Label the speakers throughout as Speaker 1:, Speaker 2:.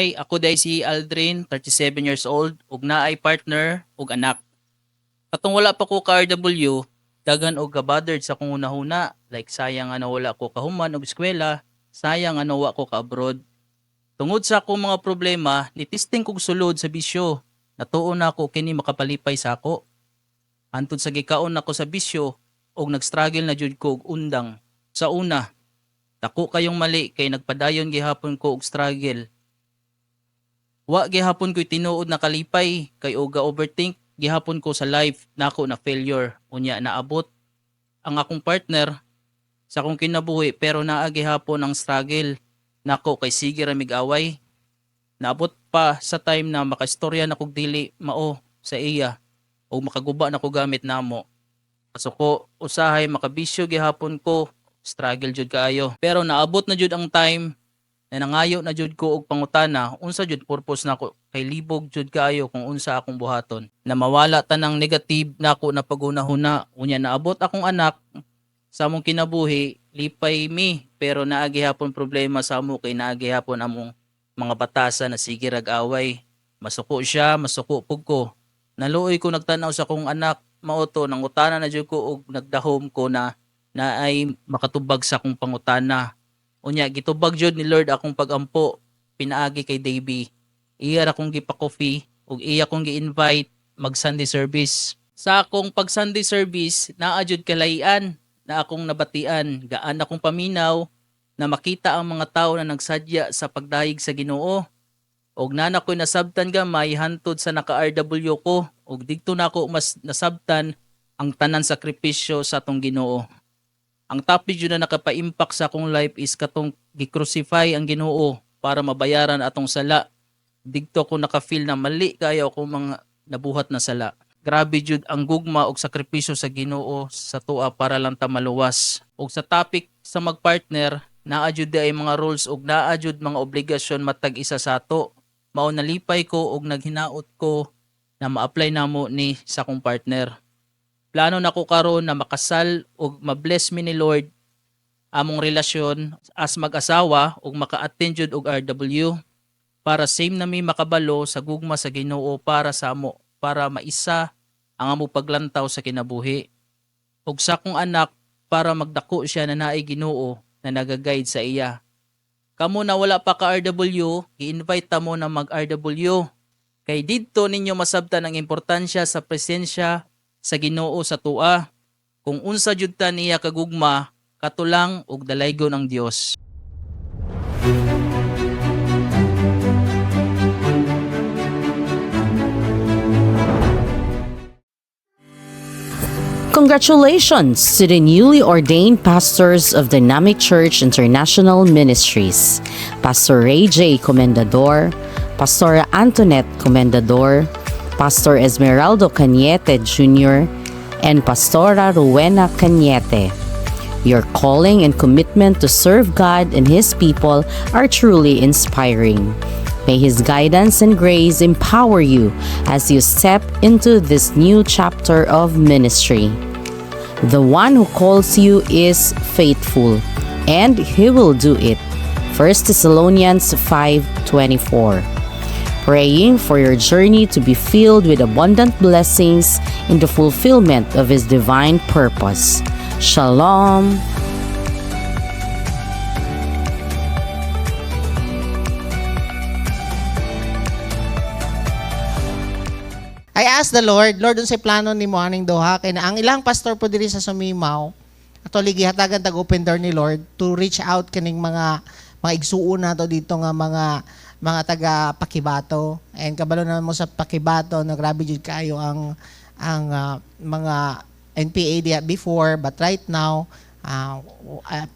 Speaker 1: Hi, ako day si Aldrin, 37 years old, ug naay partner ug anak. Katong wala pa ko ka RW, daghan og gabothered sa kung una-huna, like sayang ano wala ko kahuman og eskwela, sayang ano wa ko ka abroad. Tungod sa akong mga problema, nitisting kog sulod sa bisyo. Natuon na ako kini makapalipay sa ako. Hantod sa gikaon ako sa bisyo og nag-struggle na jud ko og undang. Sa una, dako kayong mali kay nagpadayon gihapon ko og struggle. Wa gihapon ko'y tinuod na kalipay kay og overthink gihapon ko sa life nako na failure. Unya naabot ang akong partner sa akong kinabuhi pero naa gihapon ang struggle nako kay sige ra mig-away. Naabot pa sa time na makaistorya na kog dili mao sa iya o makaguba na ko gamit namo. Kaso ko usahay makabisyo gihapon ko, struggle jud kaayo. Pero naabot na jud ang time na nangayo na jud ko og pangutana unsa jud purpose nako kay libog jud kaayo kung unsa akong buhaton na mawala tanang negative nako na pagunahuna. Unya naabot akong anak sa among kinabuhi lipay mi pero naagi hapon problema sa amo kay naagi hapon among mga batasan na sige rag away. Masuko siya, masuko pug ko. Naluoy ko nagtanaw sa akong anak mauto nang utana na jud ko og nagdahom ko na naay makatubag sa akong pangutana. Unya gitubag jud ni Lord akong pagampo pinaagi kay Davy. Iya ra kong gipa-coffee ug iya kong gi-invite mag Sunday service. Sa akong pag Sunday service naa jud kalayan na akong nabatian, gaan akong paminaw na makita ang mga tao na nagsadya sa pagdayeg sa Ginoo. Og nana ko'y nasabtan gamay hantod sa naka-RW ko ug didto nako mas nasabtan ang tanan sakripisyo sa atong Ginoo. Ang topic yun na nakapa-impact sa akong life is katong gi-crucify ang Ginoo para mabayaran atong sala. Digto ko naka-feel na mali kayo akong mga nabuhat na sala. Grabe jud ang gugma og sakripisyo sa Ginoo sa tua para lang ta maluwas. Og sa topic sa magpartner, naa jud ay mga rules og naa jud mga obligasyon matag isa sa ato. Mao nalipay ko og naghinaot ko na ma-apply namo ni sa akong partner. Plano na ko karon na makasal ug ma-bless mi ni Lord among relasyon as mag-asawa ug maka-attend jud og RW para same na mi makabalo sa gugma sa Ginoo para sa amo para maisa ang amo paglantaw sa kinabuhi. Ug sa akong anak para magdako siya na naay Ginoo na naga-guide sa iya. Kamo na wala pa ka RW, i-invite ta mo na mag-RW. Kay didto ninyo masabtan ang importansya sa presensya sa Ginoo sa tua. Kung unsa jud ta niya kagugma, katulang ug dalaygon ang Dios.
Speaker 2: Congratulations to the newly ordained pastors of Dynamic Church International Ministries, Pastor Ray J. Comendador, Pastora Antoinette Comendador, Pastor Esmeraldo Cañete Jr., and Pastora Rowena Cañete. Your calling and commitment to serve God and His people are truly inspiring. May His guidance and grace empower you as you step into this new chapter of ministry. The one who calls you is faithful, and He will do it. 1 Thessalonians 5:24. Praying for your journey to be filled with abundant blessings in the fulfillment of His divine purpose. Shalom.
Speaker 3: I asked the Lord, unsay plano nimo aning duha kay na ang ilang pastor po diri sa Sumimaw actually gihatagan tag open door ni Lord to reach out kaning mga igsuon nato dito nga mga taga Pakibato. And kabalo na mo sa Pakibato na grabe jud kayo ang mga NPA diya before, but right now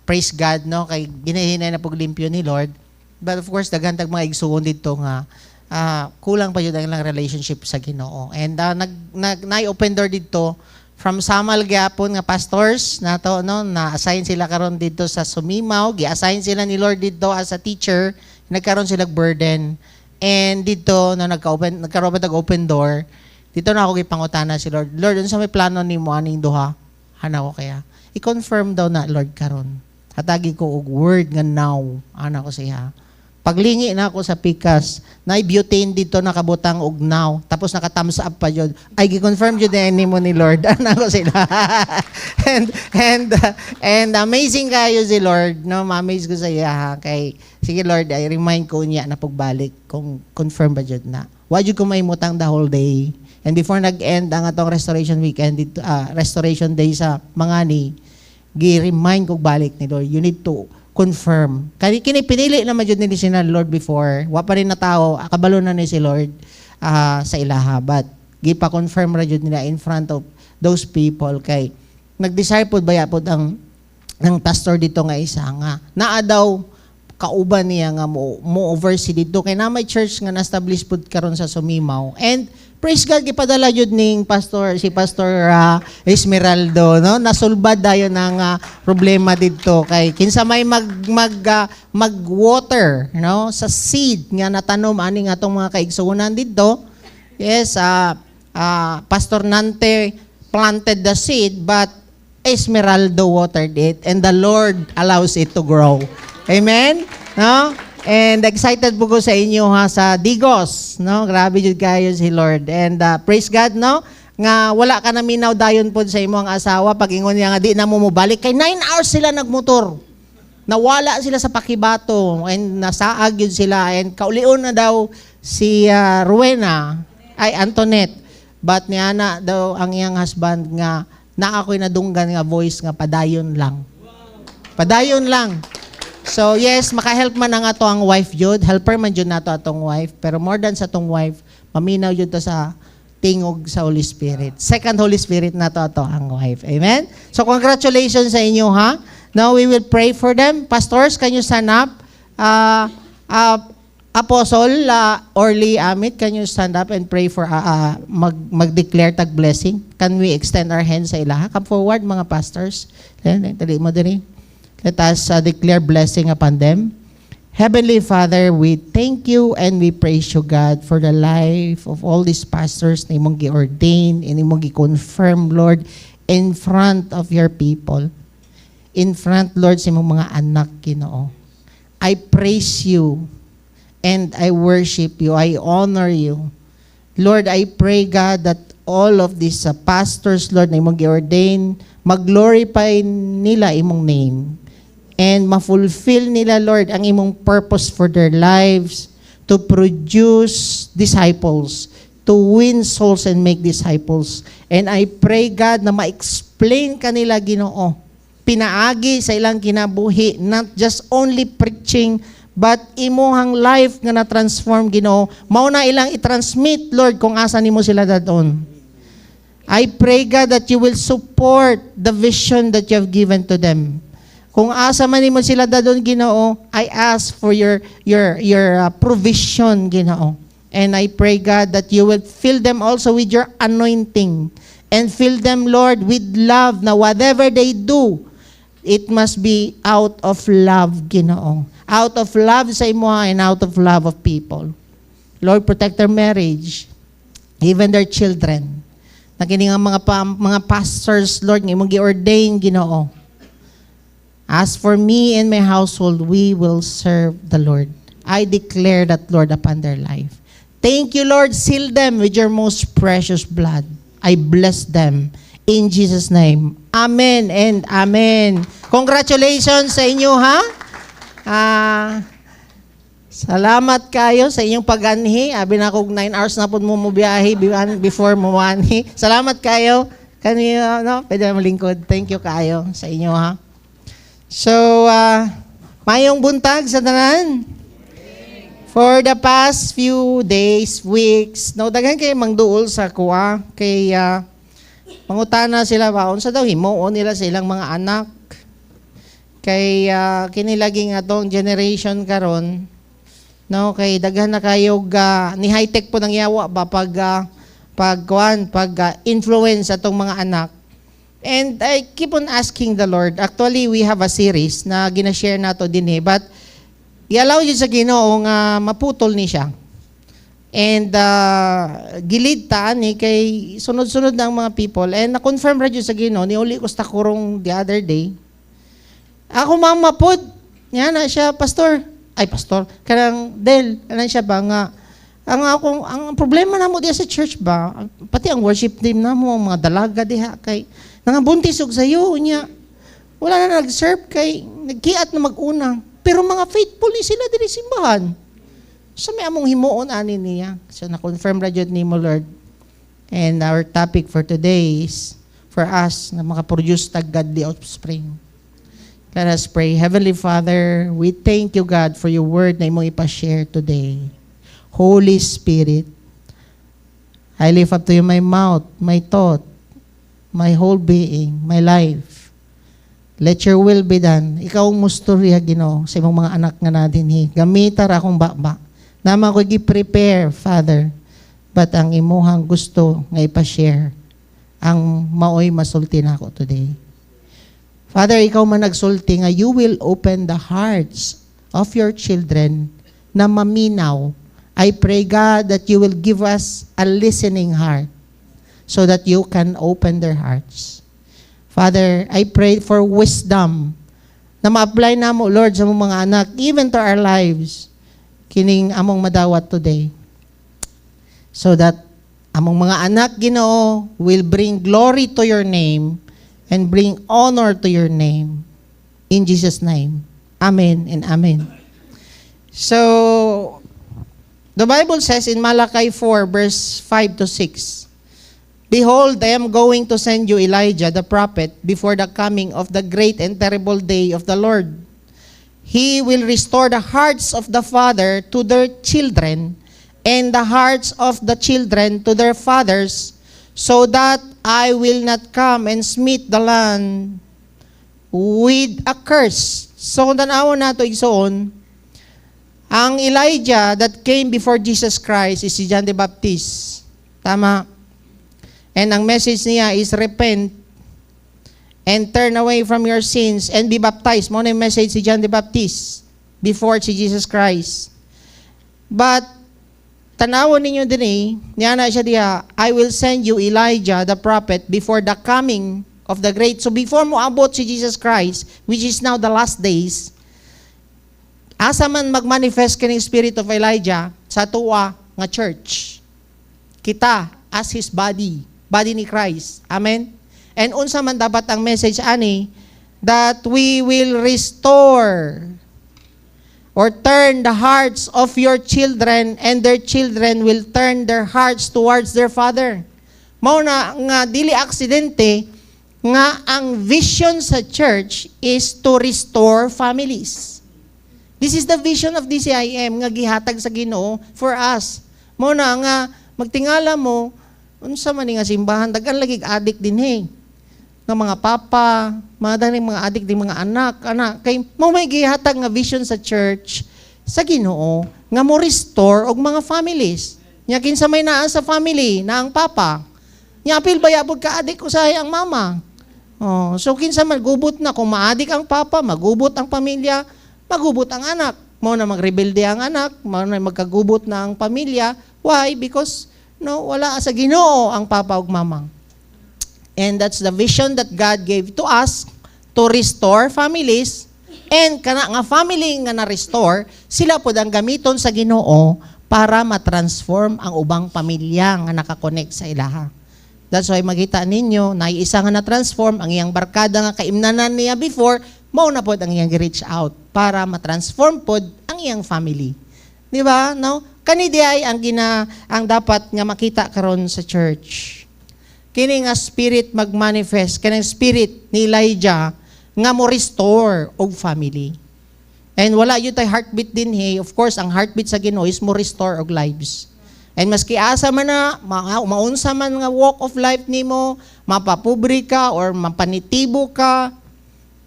Speaker 3: praise God no kay ginahinay na pug limpyo ni Lord. But of course daghan tag mga igsuon dito nga kulang pa yun ang ilang relationship sa Ginoo. And nai-open door dito from Samal gyapon nga pastors nato no na-assign sila karon dito sa Sumimaw, gi-assign sila ni Lord dito as a teacher, nagkaroon sila burden. And dito na nagkaroon tag open door, dito na ako gipangutana si Lord. Lord, unsa may plano nimo aning duha? Ana ko kaya. I-confirm daw na Lord karon. Hatagi ko og word nga now ana ko siya. Paglingi na ako sa pikas, na butane dito nakabutang ugnaw. Tapos naka-thumbs up pa yun. Ay, gi-confirm yun na mo ni Lord. Ano ko sila. and amazing kayo si Lord. No, ma-amaze ko sa iya. Kay, sige Lord, I remind ko niya na pagbalik kung confirm ba yun na. Wag yun kumaimutang the whole day. And before nag-end ang atong restoration weekend, restoration day sa Mangani, gi-remind ko balik ni Lord. You need to confirm. Kini pinili naman yun ni si Lord before. Wa pa rin na tao, kabalo na ni si Lord sa ilaha. But, gipa-confirm ra yun nila in front of those people. Kay, nag-desire po ba yapod ang pastor dito nga isa nga. Naa daw, kauban niya nga mo oversee dito. Kay na may church nga na-establish po karon sa Sumimaw. And, praise God, gipadala yun ning si Pastor Esmeraldo, no? Nasulbad dayon ng problema dito kay kinsa may mag-water, no? Sa seed nga natanom ani nga atong mga kaigsuonan dito. Yes, Pastor Nante planted the seed but Esmeraldo watered it and the Lord allows it to grow. Amen? No? And excited po ko sa inyo sa Digos, no? Grabe jud kayo si Lord. And praise God, no? Nga wala ka na minaw dayon po sa imong asawa pag ingon niya nga di na mo mobalik kay 9 hours sila nagmotor. Nawala sila sa pakibato and nasaag yun sila and kaulion na daw si Antoinette. But niya na daw ang iyang husband nga na ako'y nadunggan nga voice nga padayon lang. Padayon lang. So yes, maka-help man ang ato ang wife jud, helper man jud nato atong wife, pero more than sa atong wife, maminaw jud to sa tingog sa Holy Spirit. Second Holy Spirit nato ato ang wife. Amen. So congratulations sa inyo ha. Now we will pray for them. Pastors, can you stand up? Apostle Orly Amit, can you stand up and pray for mag-declare tag blessing? Can we extend our hands sa ilaha? Come forward mga pastors. Dali mo diri. Let us declare blessing upon them. Heavenly Father, we thank you and we praise you, God, for the life of all these pastors na imong gi-ordain and imong gi-confirm, Lord, in front of your people. In front, Lord, sa imong mga anak, Ginoo. I praise you and I worship you. I honor you. Lord, I pray, God, that all of these pastors, Lord, na imong gi-ordain, mag-glorify nila imong name. And ma-fulfill nila, Lord, ang imong purpose for their lives to produce disciples, to win souls and make disciples. And I pray, God, na ma-explain kanila, Ginoo, pinaagi sa ilang kinabuhi, not just only preaching, but imuhang life nga na-transform, Ginoo. Mao na ilang i-transmit, Lord, kung asa nimo sila dadon. I pray, God, that you will support the vision that you have given to them. Kung asa man nimo sila dadon, Ginoo, I ask for your provision, Ginoo. And I pray, God, that you will fill them also with your anointing and fill them, Lord, with love. Now, whatever they do, it must be out of love, Ginoo. Out of love sa imo and out of love of people. Lord, protect their marriage, even their children. Nakining ang mga pastors, Lord, nga imong gi-ordain, Ginoo. As for me and my household, we will serve the Lord. I declare that, Lord, upon their life. Thank you, Lord. Seal them with your most precious blood. I bless them in Jesus' name. Amen and amen. Congratulations sa inyo, ha? Salamat kayo sa inyong pag-anhi. Abi na kog 9 hours na po mo biyahe before mo anhi. Salamat kayo. Kanino, no? Pwede na malingkod. Thank you kayo sa inyo, ha? So, mayong buntag sa tanan. For the past few days, weeks, daghan kayo mangduol sa kuha. Kay, mangutana sila baon sa daw, himuon nila sa ilang mga anak. Kay, kinilaging atong generation karon, no, kay daghan na kayo ni high-tech po nang yawa ba pag influence atong mga anak. And I keep on asking the Lord. Actually, we have a series na gina-share nato din but i-allow yun sa Ginoo nga maputol ni siya. And gilid taan ni kay sunod-sunod na ang mga people. And na-confirm ra yun sa Ginoo ni uli ko kurong the other day. Ako mamapod. Yan na siya, pastor. ay pastor, kanang Del, anan siya ba nga, ang problema na mo diya sa church ba, pati ang worship team na mo, ang mga dalaga diha, kay, nangabuntis og sayo, niya, wala na nag-serve kay, nagkiat na mag-una, pero mga faithful ni sila diri simbahan. So may among himuon ani niya. So na-confirm ra jud nimo Lord. And our topic for today is for us na makaproduce tag godly offspring. Let us pray. Heavenly Father, we thank you God for your word na imong ipa-share today. Holy Spirit, I lift up to you my mouth, my thought, my whole being, my life. Let your will be done. Ikaw ang musturya, Ginoo, sa imong mga anak nga natin. Gamitar akong baba. Naman ko gi-prepare, Father. But ang imuhang gusto nga ipa-share, ang maoy masulti na ako today. Father, ikaw man nagsulti nga you will open the hearts of your children na maminaw. I pray, God, that you will give us a listening heart so that you can open their hearts. Father, I pray for wisdom na ma-apply na mo, Lord, sa mga anak, even to our lives, kining among madawat today. So that among mga anak, Ginoo, will bring glory to your name and bring honor to your name. In Jesus' name. Amen and amen. So, the Bible says in Malachi 4, verse 5 to 6, Behold, I am going to send you Elijah the prophet before the coming of the great and terrible day of the Lord. He will restore the hearts of the father to their children and the hearts of the children to their fathers, so that I will not come and smite the land with a curse. So, tanaw nato igsoon, ang Elijah that came before Jesus Christ is si John the Baptist. Tama. And ang message niya is repent and turn away from your sins and be baptized. Mo na yung message si John the Baptist before si Jesus Christ. But, tanawon ninyo din niya na siya diya, I will send you Elijah the prophet before the coming of the great. So before mo abot si Jesus Christ, which is now the last days, asa man magmanifest kining spirit of Elijah sa tuwa nga church. Kita as his body ni Christ. Amen? And unsa man dapat ang message ani, that we will restore or turn the hearts of your children and their children will turn their hearts towards their father. Mao na nga dili aksidente nga ang vision sa church is to restore families. This is the vision of DCIM nga gihatag sa Ginoo for us. Mao na nga magtingala mo unsa man nga simbahan daghan lagi adik din nga mga papa, mga adik din mga anak kay mao may gihatag nga vision sa church sa Ginoo nga mo restore og mga families. Nya kinsa may naa sa family na ang papa. Nya apil bayabog ka adik usahay ang mama. Oh, so kinsa man gubot na kung maadik ang papa, magubot ang pamilya, magubot ang anak. Mao na magrebelde ang anak, mao na magkagubot na ang pamilya. Why? Because wala sa Ginoo ang papa ug mama. And that's the vision that God gave to us to restore families. And kana nga family nga na-restore, sila pod ang gamiton sa Ginoo para ma-transform ang ubang pamilya nga nakakonect sa ilaha. That's why makita ninyo na isa nga na-transform ang iyang barkada nga kaimnanan niya before, mao na pod ang iyang reach out para ma-transform pod ang iyang family. Di ba? No? Kani di ay ang dapat nga makita karon sa church. Kini nga spirit magmanifest, kini spirit ni Elijah nga mo restore og family. And wala yun tay heartbeat din of course ang heartbeat sa Ginoo is mo restore og lives. And maski asa man na maunsa man nga walk of life nimo, mapapobre ka or mapanitibo ka,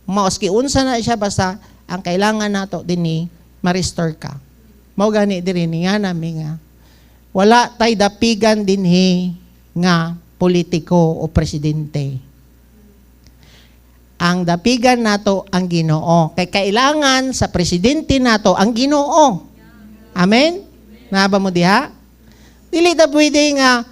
Speaker 3: maski unsa na siya basta ang kailangan nato dinhi ma-restore ka. Mao gani diri nga nami nga wala tay dapigan dinhi nga politiko o presidente. Ang dapigan nato ang Ginoo. Kay kailangan sa presidente nato ang Ginoo. Amen? Naba mo diha? Dili ta pwede nga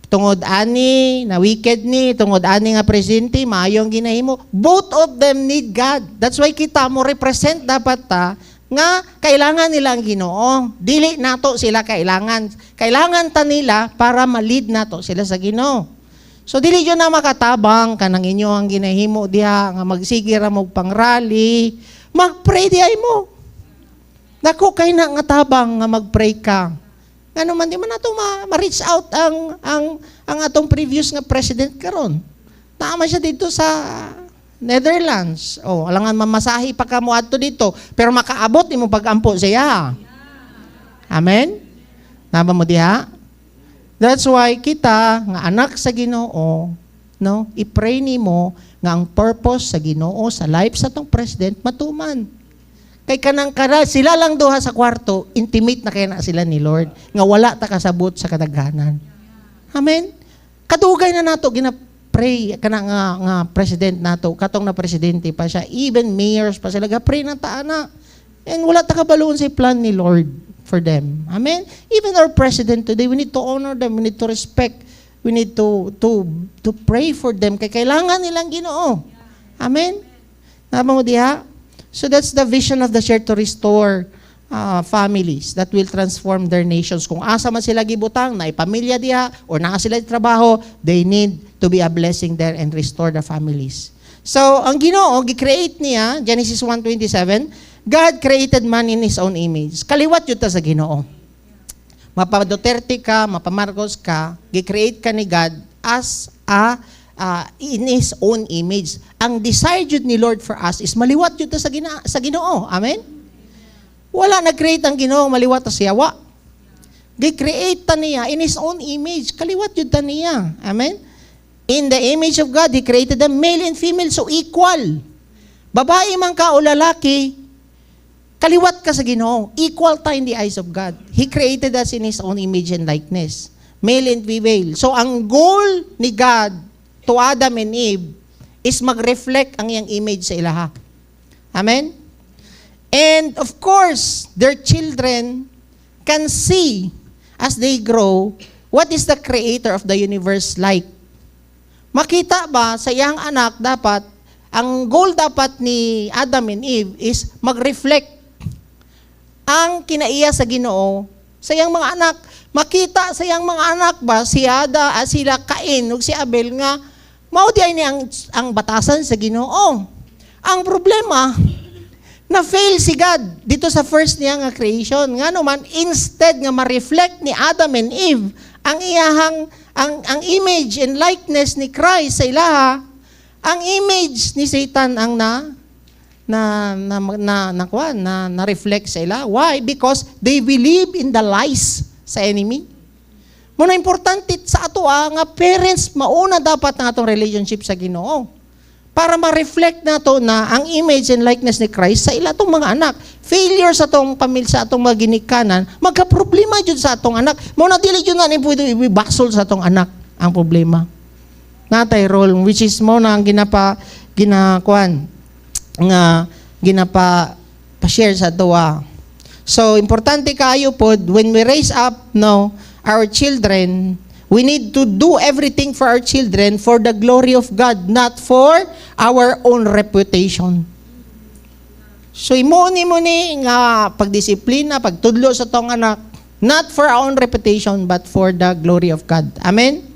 Speaker 3: tungod ani na wicked ni, tungod ani nga presidente maayo ang ginahimo. Both of them need God. That's why kita mo represent dapat ta nga kailangan nila ang Ginoo. Dili nato sila kailangan. Kailangan ta nila para ma-lead nato sila sa Ginoo. So dili yun na makatabang kanang inyo ang ginahimo diha nga magsige ra mo pangrally, mag-pray diha mo. Dako kay na nga tabang nga mag-pray ka. Ano man di man nato ma-reach out ang atong previous nga president karon. Tama siya dito sa Netherlands. Oh, alangan mamasahi pa ka mo adto dito, pero makaabot nimo pag-ampo siya. Amen. Naba mo diha? That's why kita nga anak sa Ginoo, no, i-pray nimo nga ang purpose sa Ginoo sa life sa tong president matuman. Kay kanang sila lang duha sa kwarto, intimate na kaya na sila ni Lord nga wala ta kasabot sa kadaghanan. Amen. Kadugay na nato pray kana nga president nato, katong na presidente pa siya, even mayors pa sila ga-pray na taana. And wala ta kabaloon sa plan ni Lord for them. Amen. Even our president today, we need to honor them, we need to respect, we need to pray for them kay kailangan nilang Ginoo. Amen. Tama mo diha? So that's the vision of the church to restore families that will transform their nations. Kung asa man sila gibutang, na pamilya diha, or naa sila trabaho, they need to be a blessing there and restore the families. So, ang Ginoo, gi-create niya, Genesis 1:27, God created man in His own image. Kaliwat yun ta sa Ginoo. Mapa Duterte ka, mapa Marcos ka, gi-create ka ni God as in His own image. Ang desire yun ni Lord for us is maliwat yun ta sa Ginoo. Amen? Wala nag-create ang Ginoo maliwat ta siyawa. Gi-create ta niya in His own image. Kaliwat yun ta niya. Amen? In the image of God, He created them male and female, so equal. Babae man ka o lalaki, kaliwat ka sa Ginoo. Equal ta in the eyes of God. He created us in His own image and likeness. Male and female. So ang goal ni God to Adam and Eve is mag-reflect ang iyang image sa ilaha. Amen? And of course, their children can see as they grow what is the creator of the universe like. Makita ba sa iyang anak dapat, ang goal dapat ni Adam and Eve is mag-reflect ang kinaiya sa Ginoo sa iyang mga anak. Makita sa iyang mga anak ba si sila Cain ug si Abel nga mao di ay ang batasan sa Ginoo. Ang problema na fail si God dito sa first niya nga creation. Ngano man instead nga ma-reflect ni Adam and Eve ang iyahang ang image and likeness ni Christ sa ilaha, ang image ni Satan ang na reflect sa ila. Why? Because they believe in the lies sa enemy. Muna importante sa ato nga parents mauna dapat ang atong relationship sa Ginoo para ma-reflect nato na ang image and likeness ni Christ sa ila atong mga anak. Failure sa atong pamilya, sa atong mga ginikanan, magka-problema jud sa atong anak. Muna dili jud na ni pwede ibasol sa atong anak ang problema. Natay role which is mo na ang pa-share sa tuwa. So importante kaayo pod when we raise up our children, we need to do everything for our children for the glory of God, not for our own reputation. So imuni nga pagdisiplina, pagtudlo sa tong anak, not for our own reputation but for the glory of God. Amen.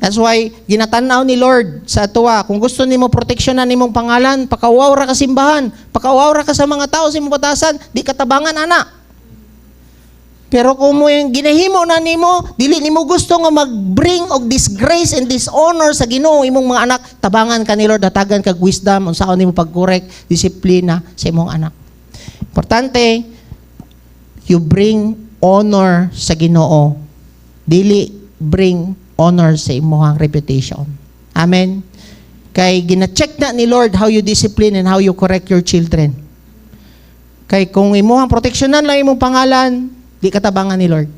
Speaker 3: That's why ginatanaw ni Lord sa atuwa, kung gusto nimo proteksyonan nimong pangalan, pakawaw ra ka simbahan, pakawaw ra ka sa mga tao sa imong batasan, di katabangan ana. Pero kung mo yung ginahimo na nimo, dili nimo gusto nga mag-bring og disgrace and dishonor sa Ginoo imong mga anak, tabangan ka ni Lord, datagan kag wisdom unsaon nimo pag-correct, disiplina sa imong anak. Importante, you bring honor sa Ginoo. Dili bring honor sa imong reputation. Amen. Kay gina-check na ni Lord how you discipline and how you correct your children. Kay kung imong proteksyonan lang imong pangalan, di katabangan ni Lord.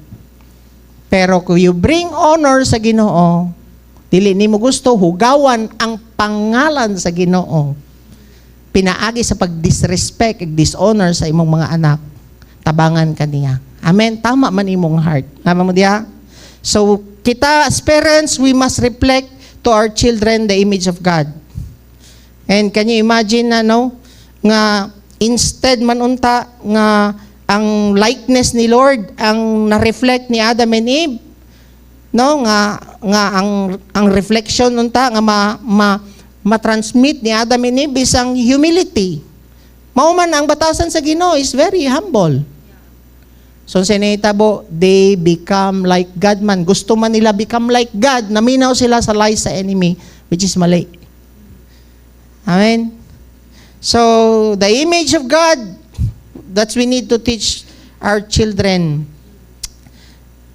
Speaker 3: Pero kung you bring honor sa Ginoo, dili nimo gusto hugawan ang pangalan sa Ginoo, pinaagi sa pag-disrespect ug dishonor sa imong mga anak, tabangan kaniya. Amen. Tama man imong heart. Tama mo diha? So kita as parents, we must reflect to our children the image of God. And can you imagine nga instead man unta nga ang likeness ni Lord ang na-reflect ni Adam and Eve, no, nga ang reflection unta nga ma-transmit ni Adam and Eve is ang humility. Mao man ang batasan sa Ginoo is very humble. So sinitabo, they become like God man. Gusto man nila become like God, naminaw sila sa lies sa enemy, which is mali. Amen? So, the image of God, that's we need to teach our children.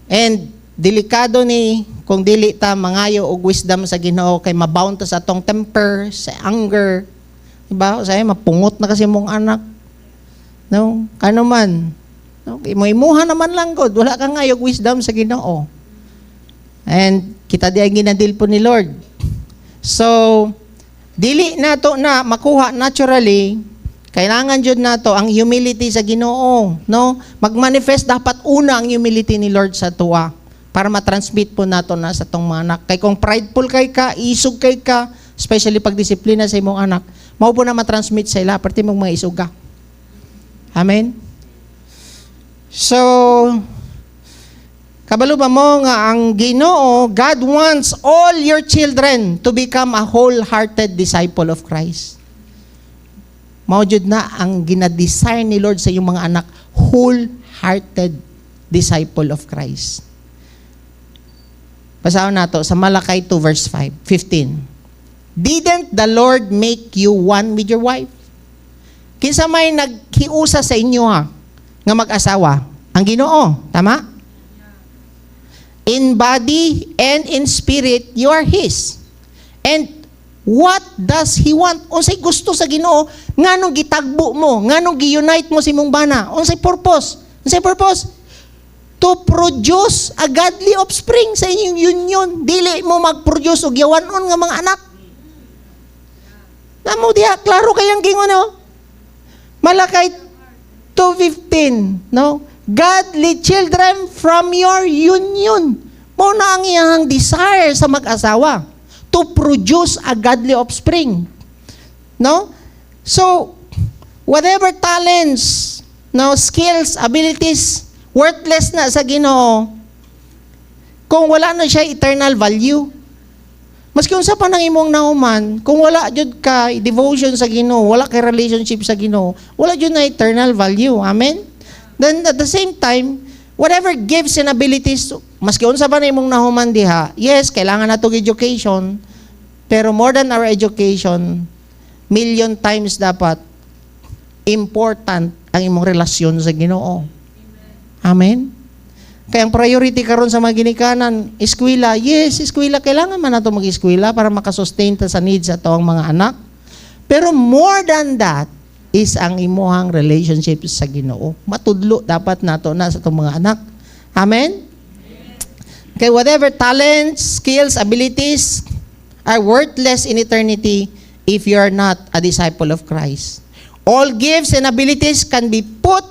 Speaker 3: And delikado ni kung dili ta mangayo og wisdom sa Ginoo kay mabound ta sa atong temper, sa anger. Diba? Say mapungot na kasi mong anak. No, kano man. No, imuha naman lang god, wala kang ngayo og wisdom sa Ginoo. And kita di ang ginadil po ni Lord. So, dili nato na makuha naturally. Kailangan jud nato ang humility sa Ginoo, no? Magmanifest dapat una ang humility ni Lord sa tuwa para matransmit po nato na sa tong mga anak. Kay kung prideful kay ka, isog kay ka, especially pag disiplina sa imong anak, mao po na matransmit sa ila perti mong mga isuga. Amen. So, kabalo ba mo nga ang Ginoo, God wants all your children to become a wholehearted disciple of Christ. Maujud na ang gina-desire ni Lord sa iyong mga anak, wholehearted disciple of Christ. Basahin nato sa Malakay 2 verse 15. Didn't the Lord make you one with your wife? Kinsa may naghiusa sa inyo nga mag-asawa? Ang Ginoo, tama? In body and in spirit, you are His. And what does He want? Unsay gusto sa Ginoo? Nganong gitagbo mo? Nganong gi-unite mo si mong bana? Unsay purpose? Unsay purpose? To produce a godly offspring sa inyong union. Dili mo mag-produce og yawanon nga mga anak. Namo diha, klaro kayang gingon, no? Malakay 2:15, no? Godly children from your union. Mo na ang iyang desire sa mag-asawa to produce a godly offspring. No? So, whatever talents, no, skills, abilities, worthless na sa Ginoo, kung wala na siya eternal value. Maski unsa pa nang imong nauman, kung wala jud ka devotion sa Ginoo, wala kay relationship sa Ginoo, wala jud na eternal value. Amen? Then at the same time, whatever gifts and abilities, maski unsa pa na imong nahuman diha, yes, kailangan nato education, pero more than our education, million times dapat important ang imong relasyon sa Ginoo. Amen? Kaya ang priority karon sa mga ginikanan, eskwela, yes, eskwela, kailangan man nato mag-eskwela para makasustain ta sa needs sa atong mga anak. Pero more than that is ang imuhang relationship sa Ginoo. Matudlo dapat nato na sa atong mga anak. Amen? Kaya whatever talents, skills, abilities are worthless in eternity if you are not a disciple of Christ. All gifts and abilities can be put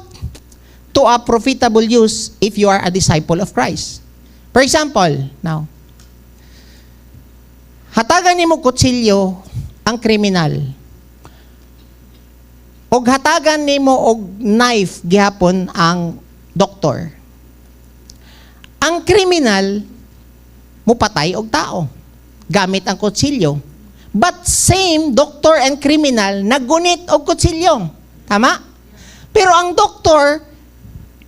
Speaker 3: to a profitable use if you are a disciple of Christ. For example, now, hatagan nimo kutsilyo ang kriminal. Og hatagan nimo og knife gihapon ang doktor. Ang kriminal mupatay og tao gamit ang kutsilyo. But same doktor and criminal naggunit og kutsilyo. Tama? Pero ang doktor,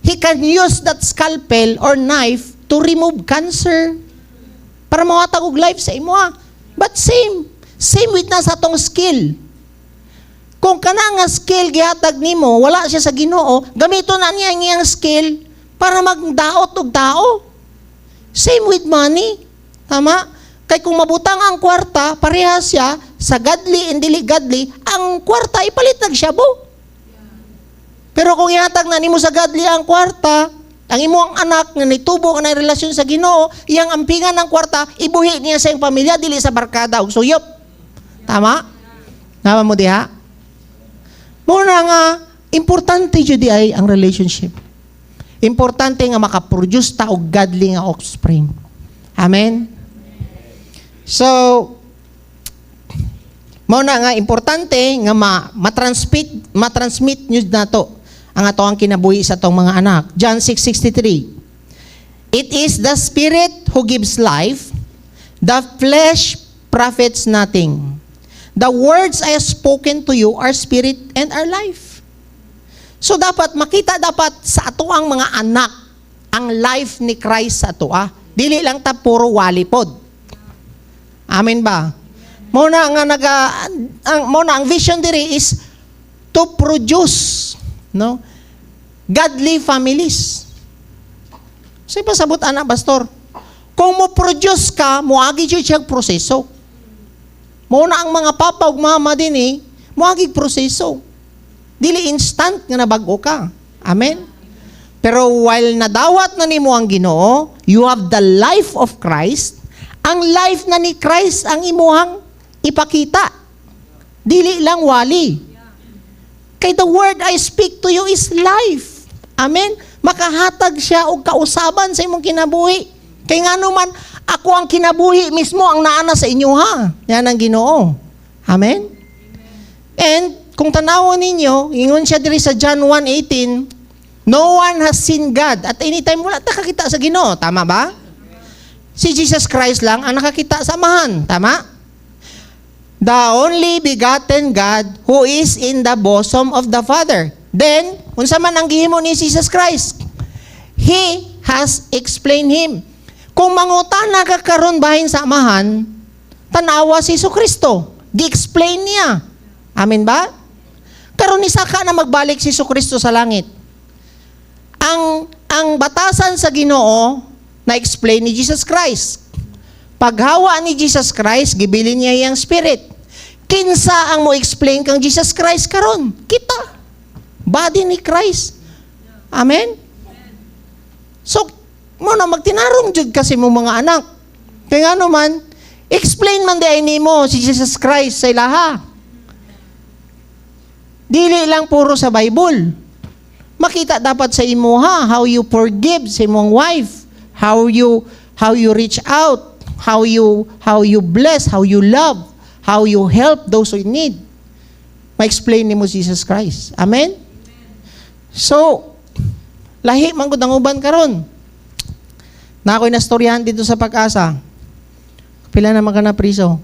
Speaker 3: he can use that scalpel or knife to remove cancer para mawatag og life sa imo. But same with na sa tong skill. Kung kana nga skill gihatag nimo, wala siya sa Ginoo, gamiton na niya ang iyang skill para magdaot og tao. Same with money. Tama? Kay kung mabutang ang kwarta, parehas siya sa godly and dili godly, ang kwarta ipalit nag shabu. Pero kung ihatag na nimo sa godly ang kwarta, ang imong anak nga nitubo nga relasyon sa Ginoo, iyang ampingan ng kwarta, ibuhi niya sa iyang pamilya dili sa barkada ug suyop. Tama? Tama mo diha? Muna nga importante jud ay ang relationship. Importante nga makaproduce ta og godly nga offspring. Amen. So, Mao na nga importante nga matransmit news nato ang ato ang kinabuhi sa tong mga anak. John 6:63. It is the Spirit who gives life, the flesh profits nothing. The words I have spoken to you are spirit and are life. So dapat makita sa ato ang mga anak ang life ni Christ sa ato. Dili lang ta puro walipod. Amen ba? Muna ang vision diri is to produce, no, godly families. Sa pasabot ana, pastor, kung mo produce ka, moagi siya proseso. Muna ang mga papa ug mama din moagi proseso. Dili instant nga nabag-o ka. Amen. Pero while nadawat na nimo ang Ginoo, you have the life of Christ. Ang life na ni Christ ang imuhang ipakita. Dili lang wali. Kay the word I speak to you is life. Amen. Makahatag siya og kausaban sa imong kinabuhi. Kay ngano man ako ang kinabuhi mismo ang naana sa inyo ha. Yan ang Ginoo. Amen. And kung tanawon ninyo, ingon siya diri sa John 1:18, no one has seen God. At anytime wala ta kakita sa Ginoo, tama ba? Si Jesus Christ lang ang nakakita sa Amahan, tama? The only begotten God who is in the bosom of the Father. Then, unsa man ang gihimo ni Jesus Christ? He has explained Him. Kung mangutana ka karon bahin sa Amahan, tanawa si Jesucristo. Gi-explain niya. Amen ba? Karon ni saka na magbalik si Jesucristo sa langit. Ang batasan sa Ginoo na explain ni Jesus Christ. Paghawa ni Jesus Christ, gibilin niya iyang spirit. Kinsa ang mo explain kang Jesus Christ karon? Kita. Body ni Christ. Amen? So, mo na magtinarong jud kasi mo mga anak. Kaya nga naman, explain man di nimo si Jesus Christ sa ilaha. Dili lang puro sa Bible. Makita dapat sa imuha how you forgive sa imong wife, how you reach out, how you bless, how you love, how you help those who need. Ma-explain nimo Jesus Christ. Amen? So, lahi man gud ang uban karon. Na ako'y nastoryahan dito sa Pag-asa. Pila naman ka na priso?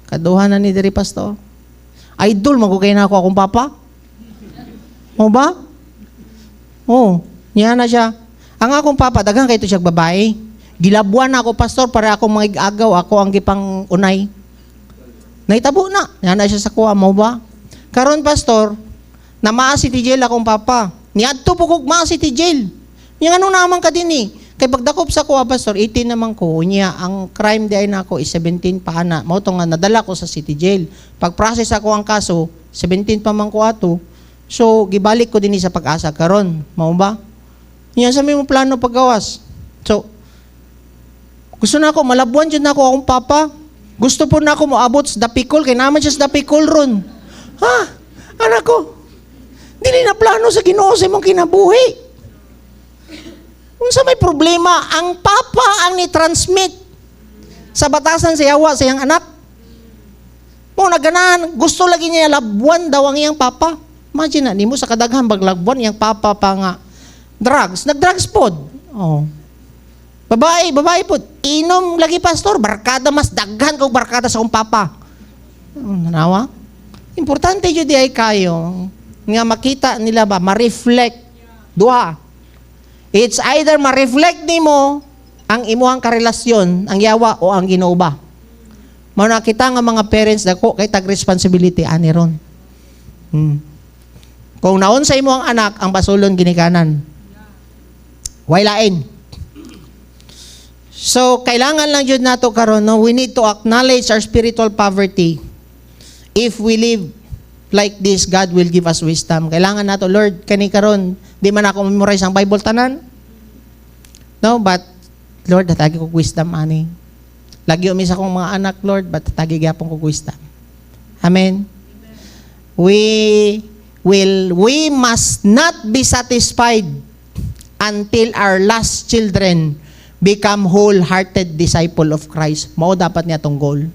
Speaker 3: Kaduhan na ni diri pastor. Idol man ko kay na ako akong papa. Mo ba? Oh, niya na siya. Ang akong papa daghang kay to siya babae. Gilabuan na ako pastor para akong magagaw, ako ang gipang unay. Naitabo na. Niya na siya sa kuha mo ba? Karon pastor, na maa si Tijel akong papa. Niadto po kog maa si Tijel. Niya anong naman ka din Kay pagdakop sa kuha pastor, 18 naman ko. Niya, ang crime di ay na ako is 17 pa ana. Mao to nga nadala ko sa city jail. Pag-process ako ang kaso, 17 pa man ko ato. So, gibalik ko din sa Pag-asa karon. Mao ba? Niya sa mo plano paggawas. So, gusto na ako, malabuan dyan na ako akong papa. Gusto po na ako moabot sa Dapicol, kaya naman siya sa Dapicol ron. Ha? Anak ko, dili na plano sa Ginoo sa imong kinabuhi. Kung sa may problema, ang papa ang ni-transmit sa batasan sa yawa sa iyang anak. Mo naganahan, gusto lagi niya labuan daw ang iyang papa. Imagine na, mo sa kadaghan baglabuan iyang papa pa nga drugs. Nag-drugs pod. Oh. Babae po. Inom lagi pastor, barkada mas daghan kog barkada sa akong papa. Nanawa? Importante jud ay kayo nga makita nila ba, ma-reflect duha. It's either ma-reflect nimo ang imuhang karelasyon, ang yawa o ang Ginoo ba. Mao na kita nga mga parents dako kay tag responsibility ani ron. Kung naon sa imuhang anak ang basulon ginikanan. Way lain. So, kailangan lang jud nato karon, no? We need to acknowledge our spiritual poverty. If we live like this, God will give us wisdom. Kailangan nato, Lord, kani karon, di man ako memorize ang Bible tanan. No, but Lord, tatagi ko wisdom ani. Lagi umisa kong mga anak, Lord, but tatagi gyapon ko wisdom. Amen. We must not be satisfied until our last children become wholehearted disciple of Christ. Mao dapat niya tong goal.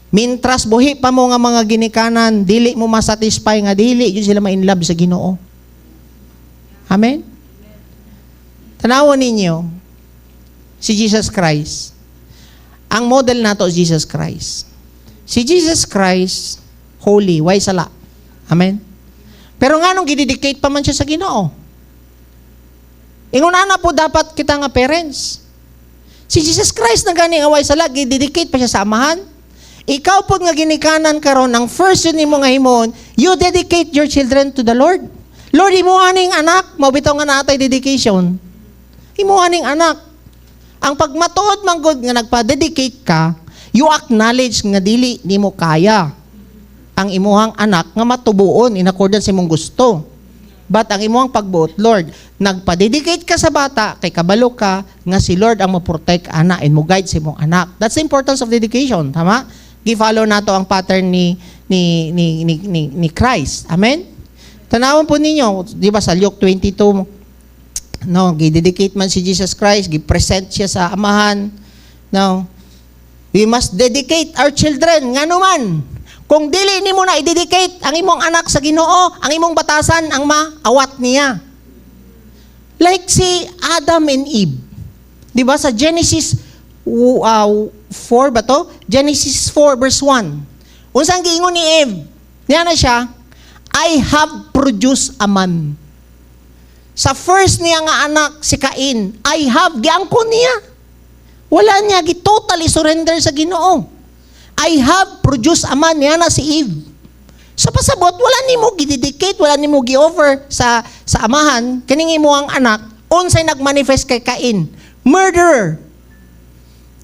Speaker 3: Mintras buhi pa mo nga mga ginikanan, dili mo masatisfy nga dili yun sila ma-inlove sa Ginoo. Amen? Tanawon ninyo, si Jesus Christ. Ang model nato si Jesus Christ. Si Jesus Christ, holy, way sala. Amen? Pero nga nung gidedicate pa man siya sa Ginoo. Inguna na po dapat kita nga parents. Si Jesus Christ na gani nga way sala, gidedicate pa siya sa amahan. Ikaw po nga ginikanan karon ang first yun nimo nga himon, you dedicate your children to the Lord. Lord, imo aning anak, mabitaw nga natay dedication. Imo aning anak. Ang pagmatuod man gud nga nagpa-dedicate ka, you acknowledge nga dili nimo kaya ang imuhang anak nga matubuon in accordance sa imong gusto. But ang imuhang pagbuot, Lord, nagpa-dedicate ka sa bata, kay kabalo ka, nga si Lord ang mo-protect anak and mo-guide sa imong anak. That's the importance of dedication. Tama? Gi-follow nato ang pattern ni Christ. Amen? Tanawon po ninyo, di ba sa Luke 22, no, gi-dedicate man si Jesus Christ, gi-present siya sa amahan. No, we must dedicate our children. Nga naman, kung dili nimo na i-dedicate ang imong anak sa Ginoo, ang imong batasan ang maawat niya. Like si Adam and Eve. Di ba sa Genesis 4 ba to? Genesis 4 verse 1. Unsang giingon ni Eve? Niya na siya, I have produced a man. Sa first niya nga anak, si Cain, I have, giangkon niya. Wala niya, totally surrender sa Ginoo. I have produced a man, niya na si Eve. Sa pasabot, wala ni mo gidedicate, wala ni mo gi-offer sa amahan, kining mo ang anak, unsay nagmanifest kay Cain. Murderer,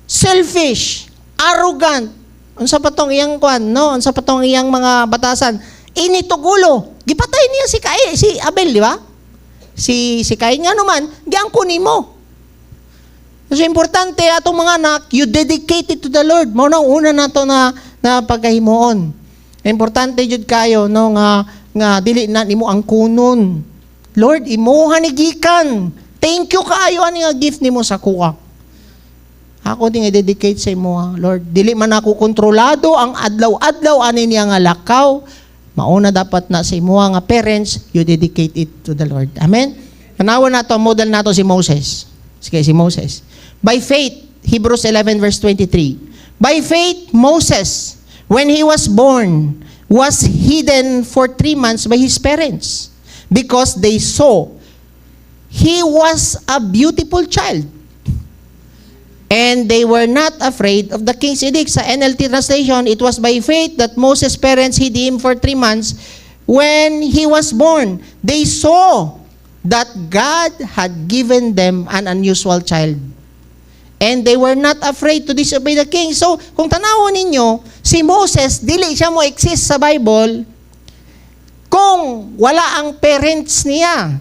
Speaker 3: selfish, arrogant, unsa pa tong iyang kwan, no? Unsa pa tong iyang mga batasan, initugulo. Gipatay niya si Abel, di ba? Si Cain nga naman, giangko nimo. So importante atong mga anak, you dedicate it to the Lord. Mao nang una nato na pagkahimuon. Importante jud kayo no nga dili na nimo ang kunon. Lord, imuha ni gikan. Thank you kaayo ani nga gift nimo sa kuha. Ako din i-dedicate sa imo, Lord. Dili man ako kontrolado ang adlaw-adlaw ani niya nga lakaw. Mauna dapat na sa imo nga parents, you dedicate it to the Lord. Amen? Tanawan nato, model nato si Moses. Sige, si Moses. By faith, Hebrews 11 verse 23. By faith, Moses, when he was born, was hidden for 3 months by his parents because they saw he was a beautiful child. And they were not afraid of the king's edict. Sa NLT translation, it was by faith that Moses' parents hid him for 3 months when he was born. They saw that God had given them an unusual child. And they were not afraid to disobey the king. So, kung tanawon ninyo, si Moses, dili siya mo exist sa Bible kung wala ang parents niya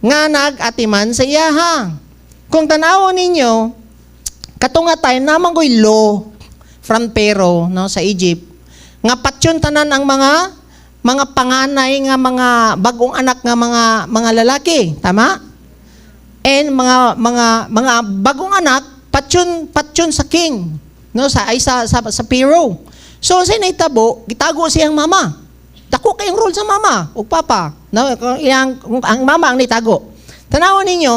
Speaker 3: nga nag-atiman sa iya, ha? Kung tanawon ninyo, katunga tayo naman ko'y law from Pharaoh, no, sa Egypt, nga patyon tanan ang mga panganay nga mga bagong anak nga mga lalaki, tama? And mga bagong anak patyon sa king, no, sa Pharaoh. So sa naitabo, gitago siyang mama. Dako kayong role sa mama ug papa, no, ang mama ang nitago. Tanawon ninyo,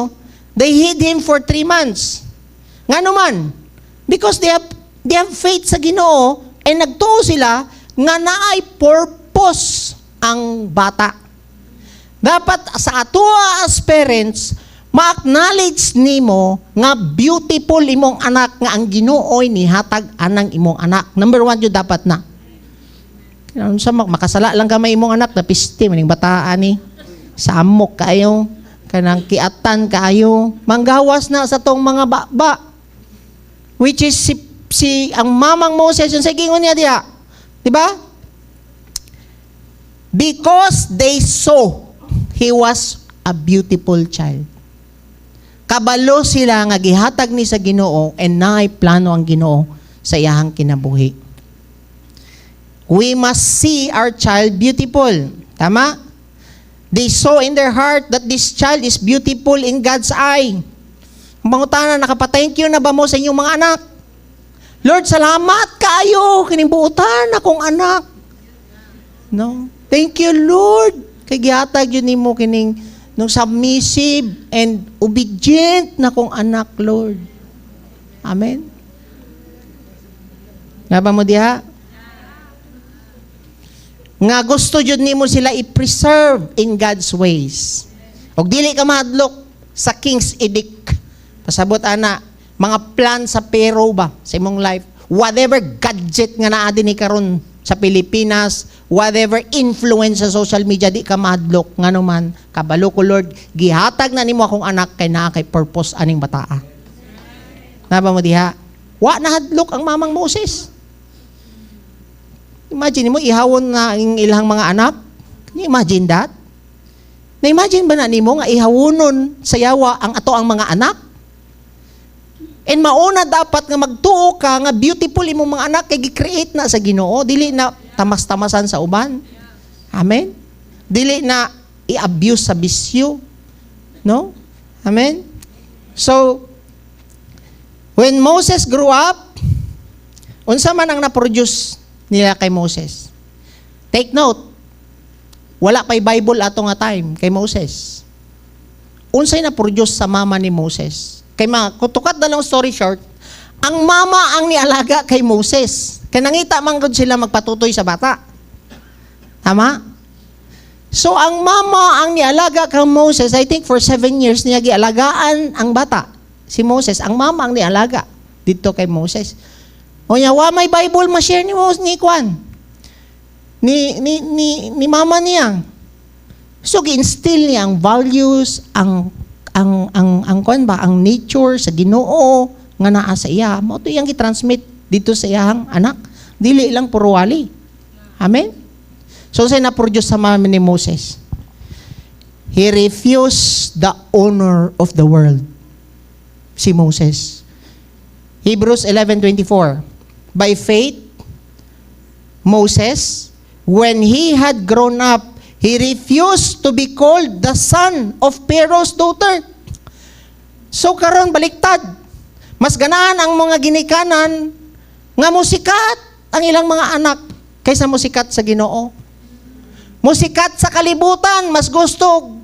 Speaker 3: they hid him for 3 months. Nga naman, because they have faith sa Ginoo and nagtuo sila nga naay purpose ang bata. Dapat sa atoa as parents, ma-acknowledge nimo nga beautiful imong anak nga ang Ginoo'y nihatag anang imong anak. Number 1 yun dapat na. Sa makasala lang ka may imong anak na piste maning bataan ni. Samok kayo, kanang kiatan kayo, manggawas na sa tong mga baba. Which is si ang mamang Moses yung sa gingon niya diya. Di ba? Because they saw he was a beautiful child. Kabalo sila nga gihatag ni sa Ginoo and naay plano ang Ginoo sa iyahang kinabuhi. We must see our child beautiful. Tama? They saw in their heart that this child is beautiful in God's eye. Mangutana, nakapa-thank you na ba mo sa inyong mga anak? Lord, salamat kayo kining buutan akong anak. No? Thank you, Lord. Kay gihatag yun nimo kining nung submissive and obedient na kong anak, Lord. Amen. Nga ba mo diha? Nga gusto jud nimo sila i-preserve in God's ways. Og dili ka mahadlok sa king's edict. Pasabot ana, mga plan sa pero ba sa imong life, whatever gadget nga naa dinhi karon sa Pilipinas, whatever influence sa social media, di ka mahadlok nga naman kabalo ko, Lord, gihatag na nimo akong anak kay naa kay purpose aning bataa. Naba mo diha? Wa na hadlok ang mamang Moses. Imagine mo ihawon na ang ilang mga anak. Can you imagine that? Na-imagine ba na nimo nga ihawonon sa yawa ang ato ang mga anak? And mauna dapat nga magtuo ka nga beautiful imong mga anak kay gi-create na sa Ginoo, dili na tamas-tamasan sa uban. Amen. Dili na i-abuse sa bisyo. No? Amen. So when Moses grew up, unsa man ang na-produce nila kay Moses? Take note, wala pa'y Bible ato nga time kay Moses. Unsay na-produce sa mama ni Moses? Kay mga, kutukat na lang story short, ang mama ang nialaga kay Moses. Kaya nangita man gud sila magpatutoy sa bata. Tama? So, ang mama ang nialaga kay Moses, I think for 7 years niya gialagaan ang bata. Si Moses, ang mama ang nialaga dito kay Moses. O niya, wa may Bible ma-share ni Moses, ni Kwan. Ni mama niya. So, gi-instill niya ang values, ang kuan ba, ang nature sa Ginoo nga naa sa iya. Mo to yang gi-transmit dito sa iyang anak. Dili lang puro wali. Amen. So say na produce sa mama ni Moses. He refused the honor of the world. Si Moses. Hebrews 11:24. By faith Moses, when he had grown up, he refused to be called the son of Pharaoh's daughter. So karon baliktad. Mas ganahan ang mga ginikanan nga musikat ang ilang mga anak kaysa musikat sa Ginoo. Musikat sa kalibutan, mas gusto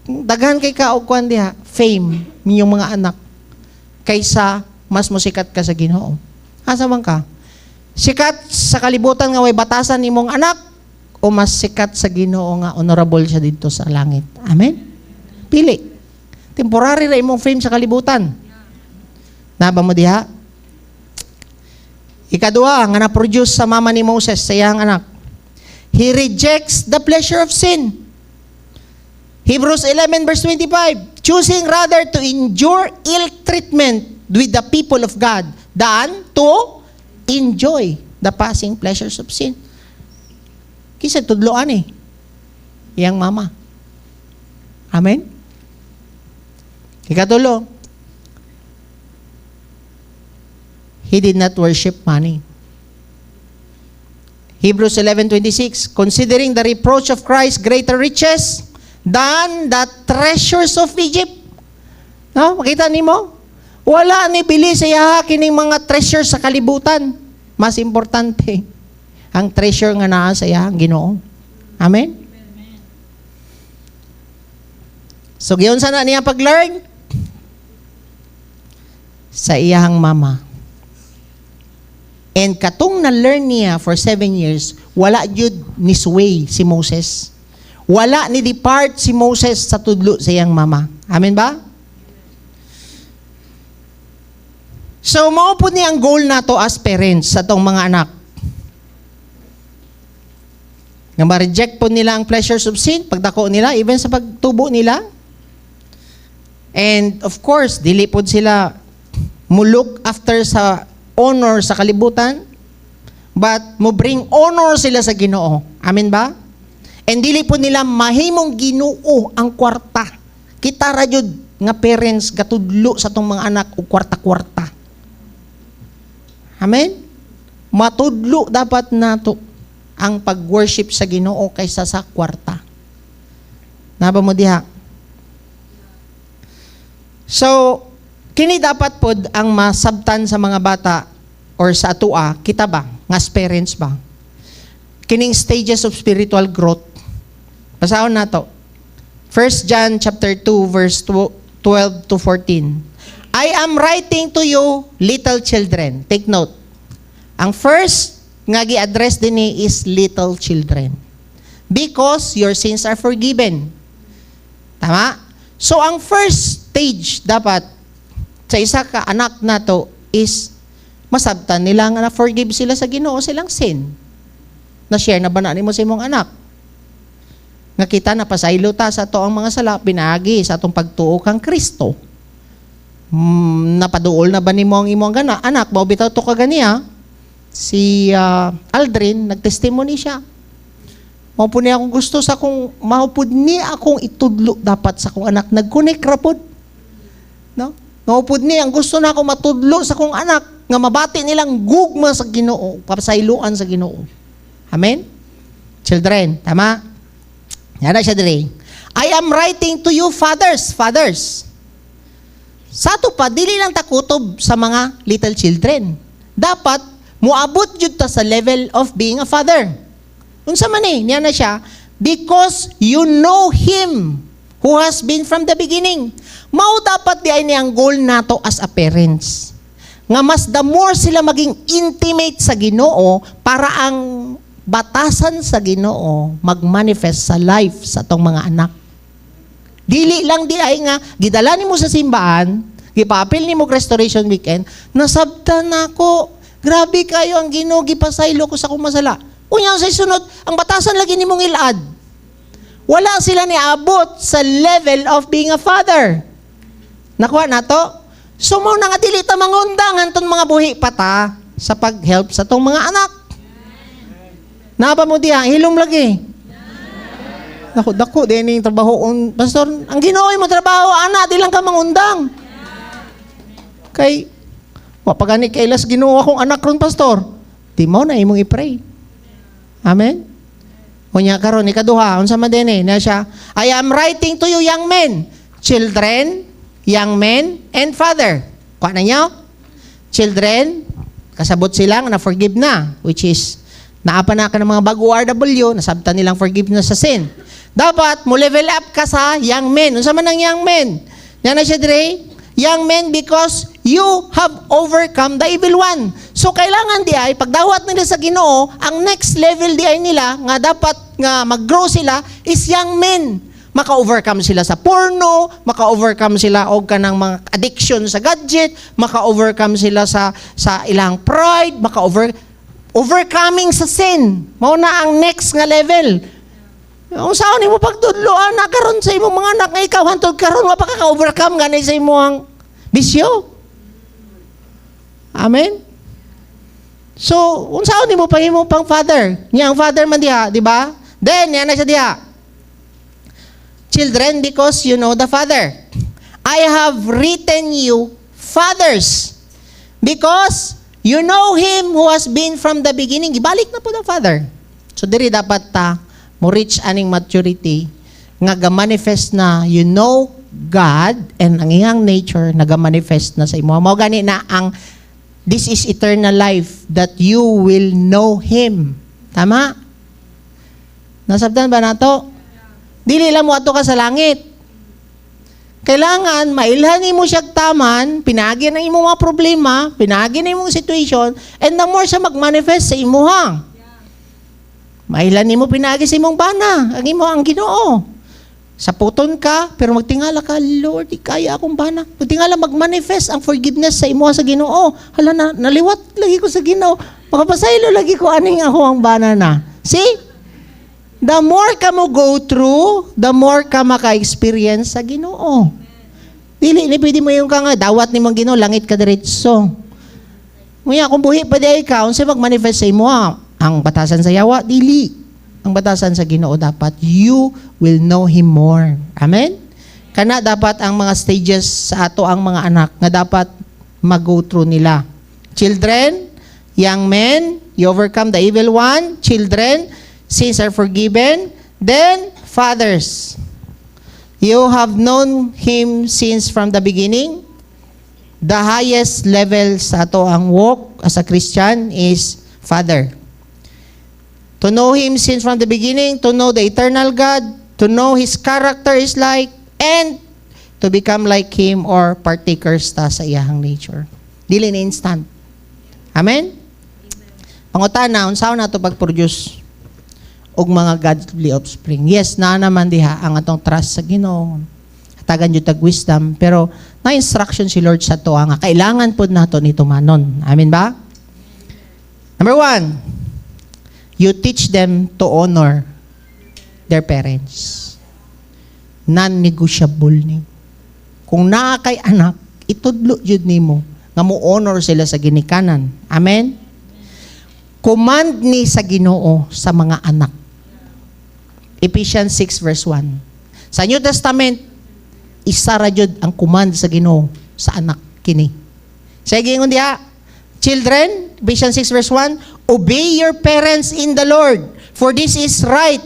Speaker 3: daghan kay ka og kuan diha, fame ninyong mga anak kaysa mas musikat ka sa Ginoo. Asa man ka? Sikat sa kalibutan nga way batasan nimong anak o mas sikat sa Ginoo nga honorable siya dito sa langit. Amen? Pili. Temporary ra imong fame sa kalibutan. Naba mo diha? Ikadua, nga na-produce sa mama ni Moses, sa iyang anak. He rejects the pleasure of sin. Hebrews 11 verse 25, choosing rather to endure ill treatment with the people of God than to enjoy the passing pleasures of sin. Kisa tudloan iyang mama. Amen? Ikatulo, he did not worship money. Hebrews 11:26, considering the reproach of Christ greater riches than the treasures of Egypt. No? Makita nimo? Wala ni bili sa iya kining mga treasures sa kalibutan. Mas importante ang treasure nga naa sa iya ang Ginoo. Amen? So, giyon sana niya pag-learn sa iyang mama. And katong na-learn niya for 7 years, wala jud ni sway si Moses. Wala ni depart si Moses sa tudlo sa iyang mama. Amen ba? So, maupod niya ang goal nato as parents sa tong mga anak. Nga ma-reject po nila ang pleasures of sin, pagdako nila, even sa pagtubo nila. And of course, dili po sila mulok after sa honor sa kalibutan, but mo bring honor sila sa Ginoo. Amen ba? And dili po nila mahimong Ginoo ang kwarta. Kita ra jud nga parents gatudlo sa tong mga anak og kwarta-kwarta. Amen? Matudlo dapat nato ang pag-worship sa Ginoo kaysa sa kwarta. Naba mo diha? So, kini dapat pod ang masabtan sa mga bata or sa atua, kita ba? Nga as parents ba? Kining stages of spiritual growth. Basahon na to. 1 John chapter 2 verse 12 to 14. I am writing to you, little children. Take note. Ang first nga gi-address din ni is little children. Because your sins are forgiven. Tama? So ang first stage dapat sa isa ka anak na to is masabtan nila nga na-forgive sila sa Ginoo silang sin. Na-share na ba na mo sa imong anak? Nga kita na pasaylo ta sa to ang mga sala, pinagi sa atong pagtuo kang Kristo. Napaduol na ba ni mo ang imong anak? Bao bitaw to ka ganiya? Si Aldrin, nagtestimony siya. Maupod niya akong gusto sa kung maupod niya akong itudlo dapat sa kong anak. Nag-connect rapod. No? Maupod niya, ang gusto na akong matudlo sa kong anak nga mabati nilang gugma sa Ginoo, papasayloan sa Ginoo. Amen? Children, tama? Yan na siya dire. I am writing to you, fathers. Fathers. Sa to pa, dili lang takutob sa mga little children. Dapat, muabot yun ta sa level of being a father. Unsa man niya na siya, because you know Him who has been from the beginning. Mao dapat di ay niyang goal nato as a parents. Nga mas the more sila maging intimate sa Ginoo para ang batasan sa Ginoo magmanifest sa life sa tong mga anak. Dili lang di ay nga gidala nimo sa simbahan, gipapil nimo restoration weekend, nasabtan nako. Grabe kayo ang Ginoo gipasaylo ko sa akong masala. Unya sa sunod, ang batasan lagi nimong ilad. Wala sila niabot sa level of being a father. Nakuha na to? So mo na nga dili ta mangundang anton mga buhi pata sa pag-help sa tong mga anak. Naba mo diha, hilom lagi. Dako din yung trabaho. Pastor, ang Ginoo mo trabaho, ana, di lang ka mangundang. Kay, wapagani kailas Ginoo akong anak ron, Pastor. Di mo na imong i-pray. Amen? Unya karon ikaduha, unsa man din na siya, I am writing to you young men, children, young men, and father. Kuha na niyo? Children, kasabot sila na forgive na, which is naapa na ka ng mga bago RW, nasabtan nilang forgiveness sa sin. Dapat, mo level up ka sa young men. Unsa man ang young men? Yan na siya dire, young men because you have overcome the evil one. So, kailangan di ay, pagdawat nila sa Ginoo, ang next level di ay nila, nga dapat nga mag-grow sila, is young men. Maka-overcome sila sa porno, maka-overcome sila og kanang mga addiction sa gadget, maka-overcome sila sa ilang pride, overcoming sa sin. Mao na ang next nga level. Kung saan mo pagtudloan na karon sa imong mga anak nga ikaw hantod karon wa pa ka overcome gani sa imong bisyo. Amen. So, unsaon nimo pahimo pang father? Nya ang father man diha, di ba? Then yan na siya diha. Children, because you know the Father. I have written you fathers because you know Him who has been from the beginning. Ibalik na po the Father. So, diri dapat ta mo reach aning maturity nga ga-manifest na you know God and ang iyang nature naga-manifest na sa imo. Mao gani na ang this is eternal life that you will know Him. Tama? Nasabtan ba nato? Dili lang mo ato ka sa langit. Kailangan mailhan mo siya taman, pinagi na imong mga problema, pinagi na imong situation, and the more siya mag-manifest sa imuha. Mailhan mo pinagi sa imong bana, ang imo ang Ginoo. Sa puton ka, pero magtingala ka, Lord, di kaya akong bana. Magtingala mag-manifest ang forgiveness sa imuha sa Ginoo. Hala na, naliwat lagi ko sa Ginoo. Makapasaylo lagi ko aning ako ang bana na. See? The more ka mo go through, the more ka maka-experience sa Ginoo. Dili, pwede mo yung ka nga, dawat ni mong Ginoo, langit ka diretso. Nguya, kung buhi pa di ka, unsa mag-manifest sa imo, ang batasan sa yawa, dili. Ang batasan sa Ginoo dapat, you will know Him more. Amen? Kana dapat ang mga stages sa ato ang mga anak na dapat mag-go through nila. Children, young men, you overcome the evil one. Children, sins are forgiven. Then, fathers, you have known Him since from the beginning. the highest level sa ato ang walk as a Christian is Father. To know Him since from the beginning, to know the eternal God, to know His character is like, and to become like Him or partakers ta sa iyahang nature. Dili na instant. Amen? Pangutana, unsaon na ito pag-produce og mga godly offspring. Yes, na naman diha ang atong trust sa Ginoo. Hatagan jud tag wisdom, pero na instruction si Lord sa to nga kailangan pod nato ni tumanon. Amen ba? Number 1, you teach them to honor their parents. Non-negotiable ni. Kung naa kay anak, itudlo jud nimo nga mo honor sila sa ginikanan. Amen? Command ni sa Ginoo sa mga anak. Ephesians 6 verse 1. Sa New Testament, isa ra jud ang command sa Ginoo sa anak kini. Sige ingon diha, children, Ephesians 6 verse 1, obey your parents in the Lord, for this is right.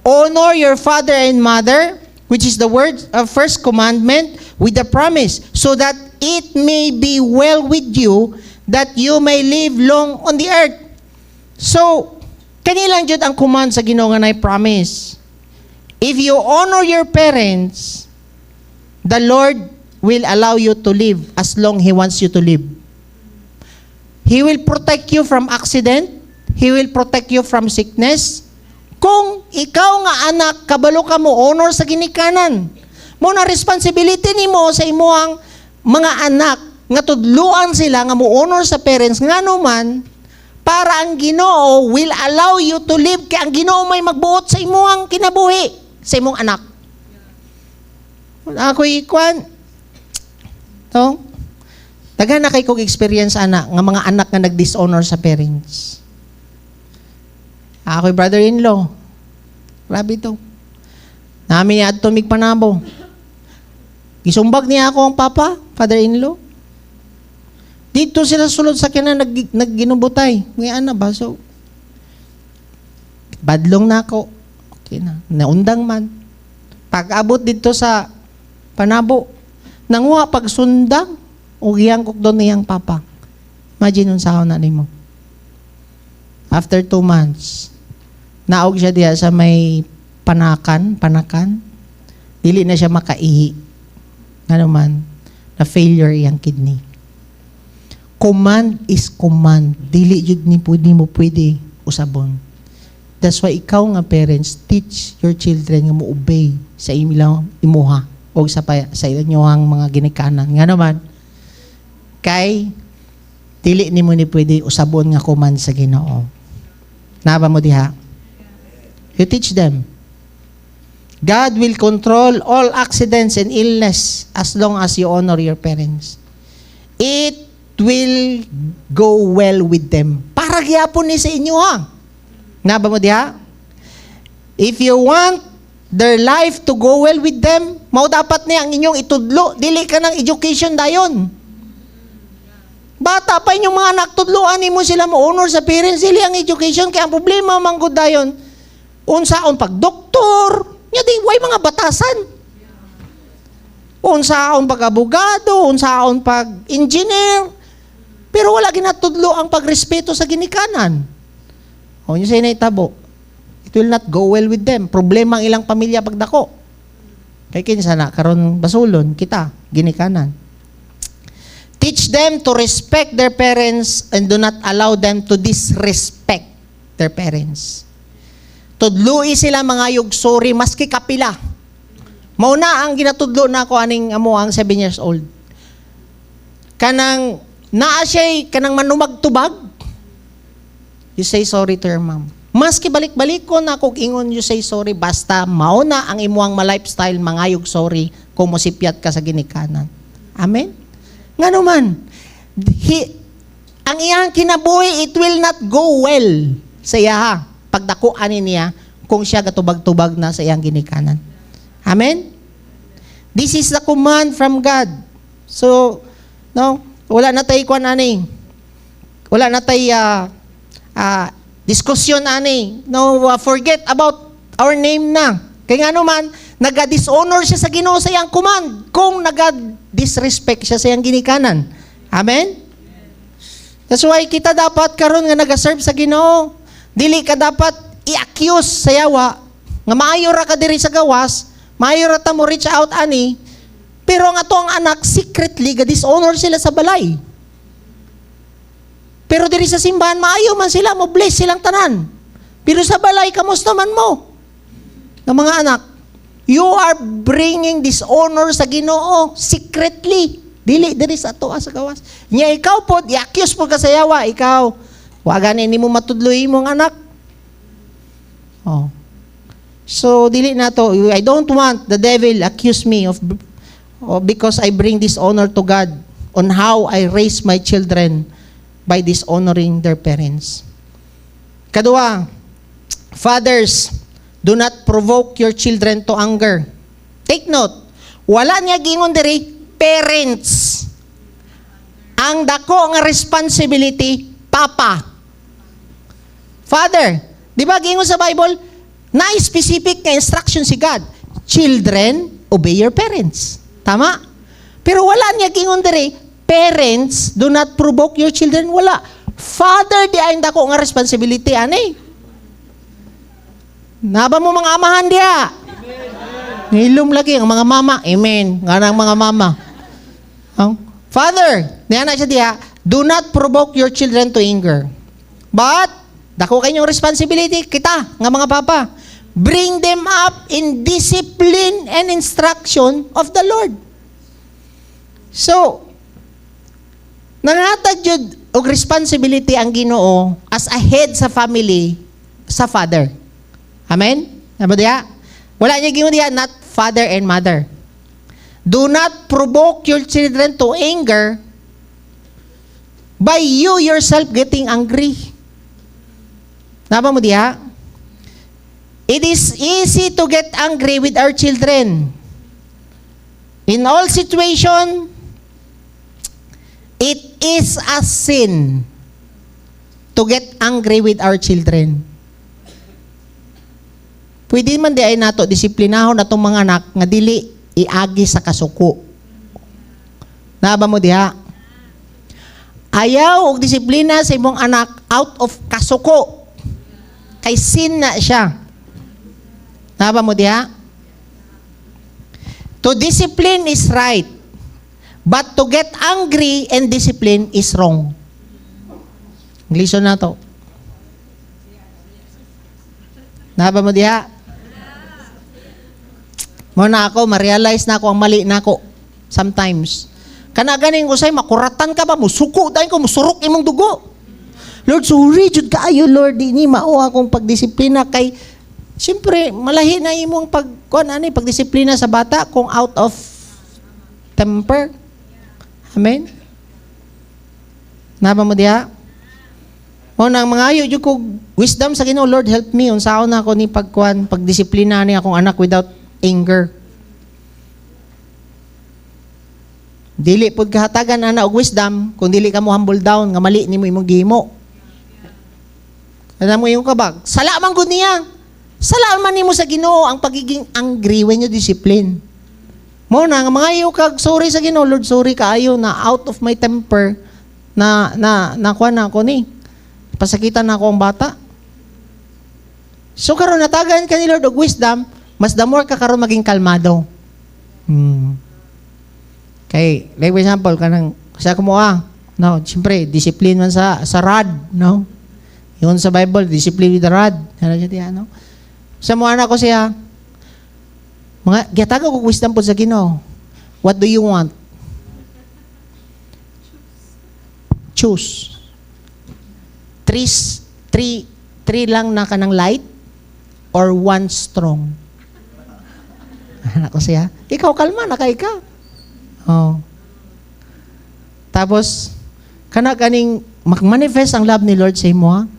Speaker 3: Honor your father and mother, which is the word of first commandment, with the promise, so that it may be well with you, that you may live long on the earth. So, kanilang jud ang command sa Ginoo nga nay promise. If you honor your parents, the Lord will allow you to live as long He wants you to live. He will protect you from accident. He will protect you from sickness. Kung ikaw nga anak, kabalo ka mo, honor sa ginikanan. Mo na responsibility nimo sa imuhang mga anak, nga tudluan sila, nga mo honor sa parents, nga naman, para ang Ginoo will allow you to live, kaya ang Ginoo may magbuot sa imuhang kinabuhi, sa imong anak. Ako'y ikwan, to, daghan na kay kong experience anak, nga mga anak nga nag-dishonor sa parents. Ako'y brother-in-law. Grabe to. Namin niya at tumig panabo. Gisumbag niya ako ang papa, father-in-law. Dito sila sulod sa kina nagginubutay. Ngayon na ba? So, badlong na ako. Okay na. Naundang man. Pag-abot dito sa panabo, nanguha pagsundang, ugiyang kok doon niyang papa. Imagine nun sa na nimo. After 2 months, naog siya diya sa may panakan, dili na siya makaihi. Nga naman, na failure iyang kidney. Command is command. Dili jud ni mo pwede usabon. That's why ikaw nga parents, teach your children nga mo-obey sa imuha o sa inyong mga ginikanan. Nga naman, kay dili nimo ni pwede usabon nga command sa Ginoo. Naba mo diha? You teach them. God will control all accidents and illness as long as you honor your parents. It will go well with them. Para gyapon ni sa inyo ha. Naba mo diha? If you want their life to go well with them, mao dapat ni ang inyong itudlo. Dili ka ng education dayon. Bata pa inyong mga anak, tudloan nimo sila mo honor sa parents, dili ang education. Kaya ang problema manggod dayon, unsaon pag doktor, nya di way mga batasan. Unsaon pag abogado, unsaon pag engineer. Pero wala ginatudlo ang pagrespeto sa ginikanan. O nyo sa'yo na itabo. It will not go well with them. Problema ang ilang pamilya pagdako. Kaya kinsa na, karon basulon, kita, ginikanan. Teach them to respect their parents and do not allow them to disrespect their parents. Tudloi sila mga yugsori, maski kapila. Mauna ang ginatudlo na ako aning amo ang 7 years old. Kanang naa siya'y kanang manumagtubag, you say sorry to your mom. Maski balik-balik ko na kung ingon you say sorry, basta mauna ang imuang ma-lifestyle, mangayog sorry, kung musipyat ka sa ginikanan. Amen? Nga naman, ang iyang kinabuhi, it will not go well sa iya, pagdakuan niya, kung siya gatubag-tubag na sa iyang ginikanan. Amen? This is the command from God. So, no, wala na tayo kwan ani. Wala na tayo diskusyon ani. No, forget about our name na. Kaya nga naman, nag-dishonor siya sa Ginoo sa iyang command. Kung nag nag-disrespect siya sa iyang ginikanan. Amen? That's why kita dapat karon nga nag-serve sa Ginoo. Dili ka dapat i-accuse sa yawa nga maayo ra ka diri sa gawas, maayo ra ta mo reach out ani, pero ang ato ang anak secretly ga dishonor sila sa balay. Pero diri sa simbahan maayo man sila, mo bless silang tanan. Pero sa balay kamusta man mo? Ng mga anak, you are bringing dishonor sa Ginoo secretly. Dili diri sa ato sa gawas. Nya ikaw pod i-accuse po ka sa yawa, ikaw wa gani nimo matudloy imong anak. Oh. So dili na to. I don't want the devil accuse me of because I bring dishonor to God on how I raise my children by dishonoring their parents. Kadua, fathers, do not provoke your children to anger. Take note, wala niya gingon diri, parents. Ang dako nga responsibility, papa. Father, di ba gingon sa Bible, na-specific nga instruction si God, children, obey your parents. Tama? Pero wala niya gingon diri, parents, do not provoke your children. Wala. Father, di ay dako nga responsibility, ani? Naba mo mga amahan diya. Ngilom lagi ang mga mama. Amen. Nga ng mga mama. Father, niya na siya diya, do not provoke your children to anger. But, dako kayong responsibility, kita, nga mga papa, bring them up in discipline and instruction of the Lord. So, nangatag jud og responsibility ang Ginoo as a head sa family sa father. Amen? Ano diya? Wala niya gingon diya, not father and mother. Do not provoke your children to anger by you yourself getting angry. Naba mo diya? It is easy to get angry with our children. In all situation, it is a sin to get angry with our children. Pwede man di ay nato disiplinahon natong mga anak nga dili iagi sa kasuko. Naba mo diha? Ayaw og disiplina sa imong anak out of kasuko. Kay sin na siya. Naba mo diha? To discipline is right. But to get angry and discipline is wrong. Listen na to. Naba mo diha? Muna ako, ma-realize na ako ang mali na ako. Sometimes. Kana ganing ko say, makuratan ka ba? Musuko dahil ko, musurok imong dugo. Lord, sorry, jud kaayo, Lord, di ni mao akong pagdisiplina kay, siyempre, malahi na imong pagdisiplina sa bata kung out of temper. Amen? Naba mo diha? O nang mga ayo jud ko wisdom sa Ginoo, Lord help me unsaon na ako ni pagdisiplina ni akong anak without anger. Dili pud kahatagan ana og wisdom kung dili ka mo humble down nga mali nimo imong gihimo. Kada mo yung kabag, sala man gud niya. Sala man nimo sa Ginoo ang pagiging angry when you discipline. Mo na nga mga iyo kag sorry sa Ginoo, Lord sorry kaayo na out of my temper na kuan na ako ni. Pasakitan na ako ang bata. So karon natagan ka ni Lord og wisdom, mas the more ka karon maging kalmado. Kay, like for example, kanang sa kumuha, no, siyempre, discipline man sa rod, no? Yun sa Bible, discipline with the rod. Ano siya diyan, no? Sa mga anak ko siya, giyatago ko wisdom po sa Ginoo. What do you want? Choose. Three lang na kanang light or one strong. Anak ko siya, ikaw kalma na kay ka. Oh. Tapos, kaning mag-manifest ang love ni Lord sa imo, ha?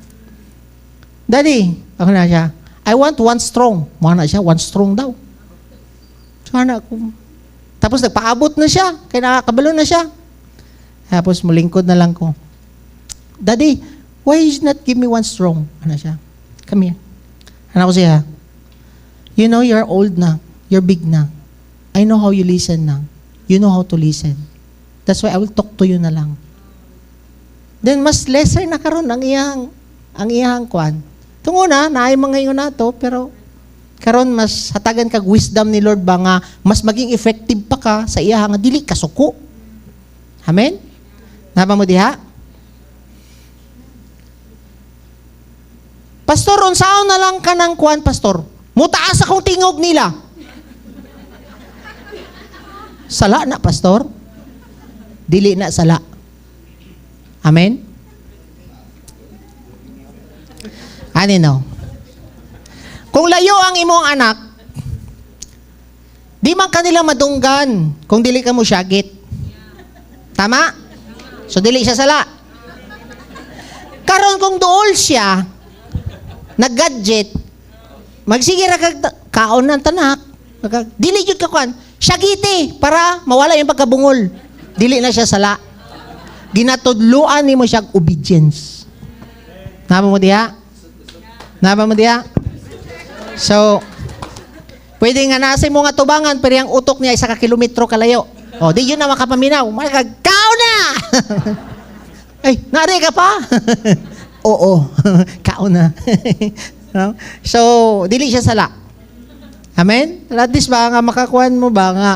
Speaker 3: Daddy, ako na siya, I want one strong. Mga na siya, one strong daw. So, anak ko. Tapos, nagpaabot na siya. Kaya nakakabalo na siya. Tapos, mulingkod na lang ko. Daddy, why you not give me one strong? Ano siya? Come here. Anak ko siya, you know you're old na. You're big na. I know how you listen na. you know how to listen. That's why I will talk to you na lang. Then mas lesser na karon ang iyang kwan. Tunguna naay mga ingon nato pero karon mas hatagan kag wisdom ni Lord ba nga mas maging effective pa ka sa iya nga dili ka suko. Amen. Naba mo diha? Pastor, unsaon na lang ka ng kwan, pastor? Mutaas akong tingog nila. Sala na, pastor. Dili na sala. Amen? Ani no? Kung layo ang imong anak, di man kanila madunggan kung dili ka mo syagit. Tama? So dili siya sala. Karon kung duol siya, nag-gadget, magsige ra kag kaon ng tanak, dili jud ka kwan, syagiti para mawala yung pagkabungol. Dili na siya sala. Ginatudluan nimo siya obedience. Naba mo diha? Naba mo diha? So, pwede nga nasa mo nga tubangan pero yung utok niya isa ka kilometro kalayo. O, di yun na makapaminaw. Kao na! Ay, nari ka pa? Oo, kao na. No? So, dili siya sala. Amen? At least ba nga makakuhan mo ba nga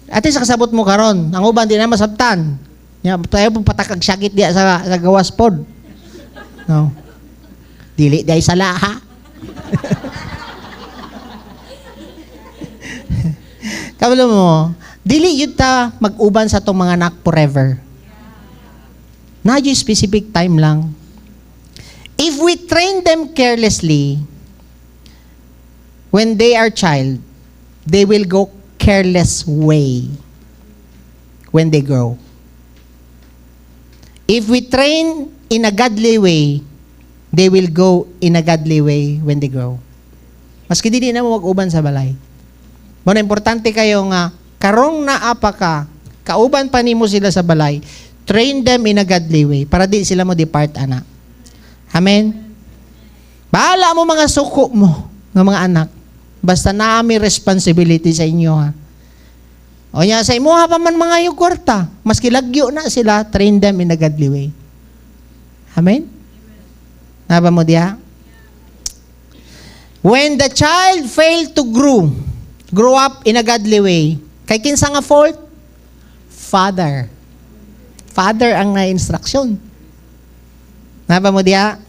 Speaker 3: at least kasabot mo karon. Ang uban di na masabtan. Tayo pong patakag syagit diya sa gawas pod. No. Dili day sala ha. Kabalo mo, dili yun ta mag-uban sa tong mga anak forever. Na yung specific time lang. If we train them carelessly, when they are child, they will go careless way when they grow. If we train in a godly way, they will go in a godly way when they grow. Maski di na mo mag-uban sa balay. Muna importante kayo nga, karong naapa ka, kauban pa nimo sila sa balay, train them in a godly way para di sila mo depart, ana. Amen? Bahala mo mga suko mo ng mga anak. Basta naami responsibility sa inyo, ha. O niya, sa imo ha pa man mga yung kwarta. Maski lagyo na sila, train them in a godly way. Amen? Naba mo diya? When the child failed to grow up in a godly way, kay kinsa nga fault? Father. Father ang na-instruction. Naba mo diya?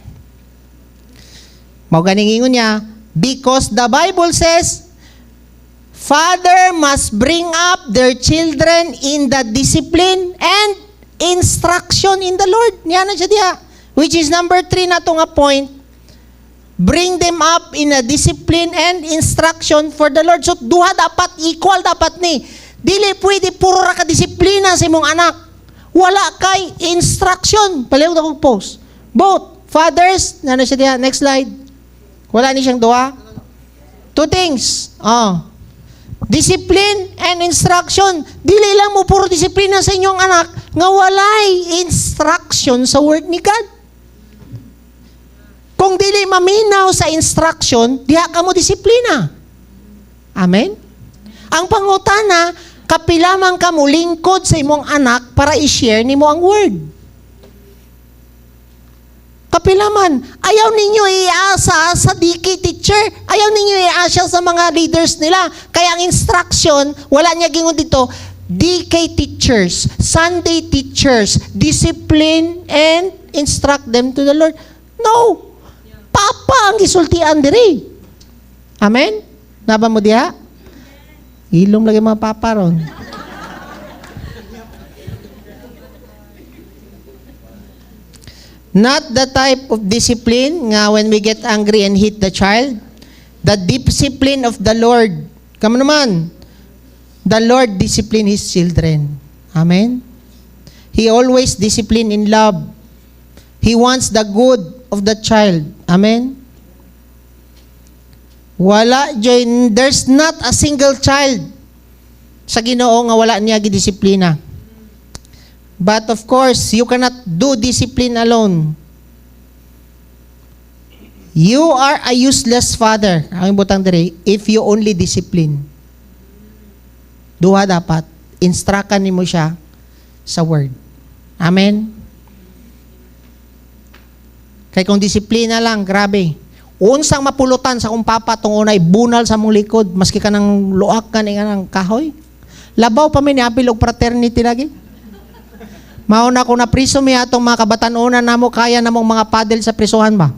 Speaker 3: Mao ganing ingon niya, because the Bible says, father must bring up their children in the discipline and instruction in the Lord. Niya na siya diya. Which is number 3 na to nga point. Bring them up in a discipline and instruction for the Lord. So, duha dapat, equal dapat ni. Dili pwede puro ra ka disiplina sa imong anak. Wala kay instruction. Paliw na kong post. Both fathers, na siya diya. Next slide. Wala ni siyang duha. 2 things. Discipline and instruction. Dili lang mo puro disiplina sa inyong anak nga walay instruction sa word ni God. Kung dili maminaw sa instruction, diha ka mo disiplina. Amen? Ang pangutana, kapilamang ka mo lingkod sa imong anak para i-share nimo ang word. Kapilaman, ayaw ninyo iasa sa DK teacher, ayaw ninyo iasa sa mga leaders nila. Kaya ang instruction, wala niya gingon dito, DK teachers, Sunday teachers, discipline and instruct them to the Lord. No. Papa ang gisultian diri. Amen? Naba mo diha? Ilom lagi mga papa ron. Not the type of discipline nga when we get angry and hit the child. The discipline of the Lord. Come naman. The Lord discipline His children. Amen? He always discipline in love. He wants the good of the child. Amen? There's not a single child sa Ginoo nga wala niya gidisiplina. But of course, you cannot do discipline alone. You are a useless father. Ang butang diri, if you only discipline. Duha dapat. Instructan nimo siya sa word. Amen? Kaya kung disiplina lang, grabe. Unsang mapulutan sa kung papa tong unay bunal sa mong likod, maski ka ng luak ka ng kahoy. Labaw pa may niapil og fraternity lagi. Mauna ko na priso mi atong mga kabatanunan namo kaya namong mga padel sa prisuhan ba?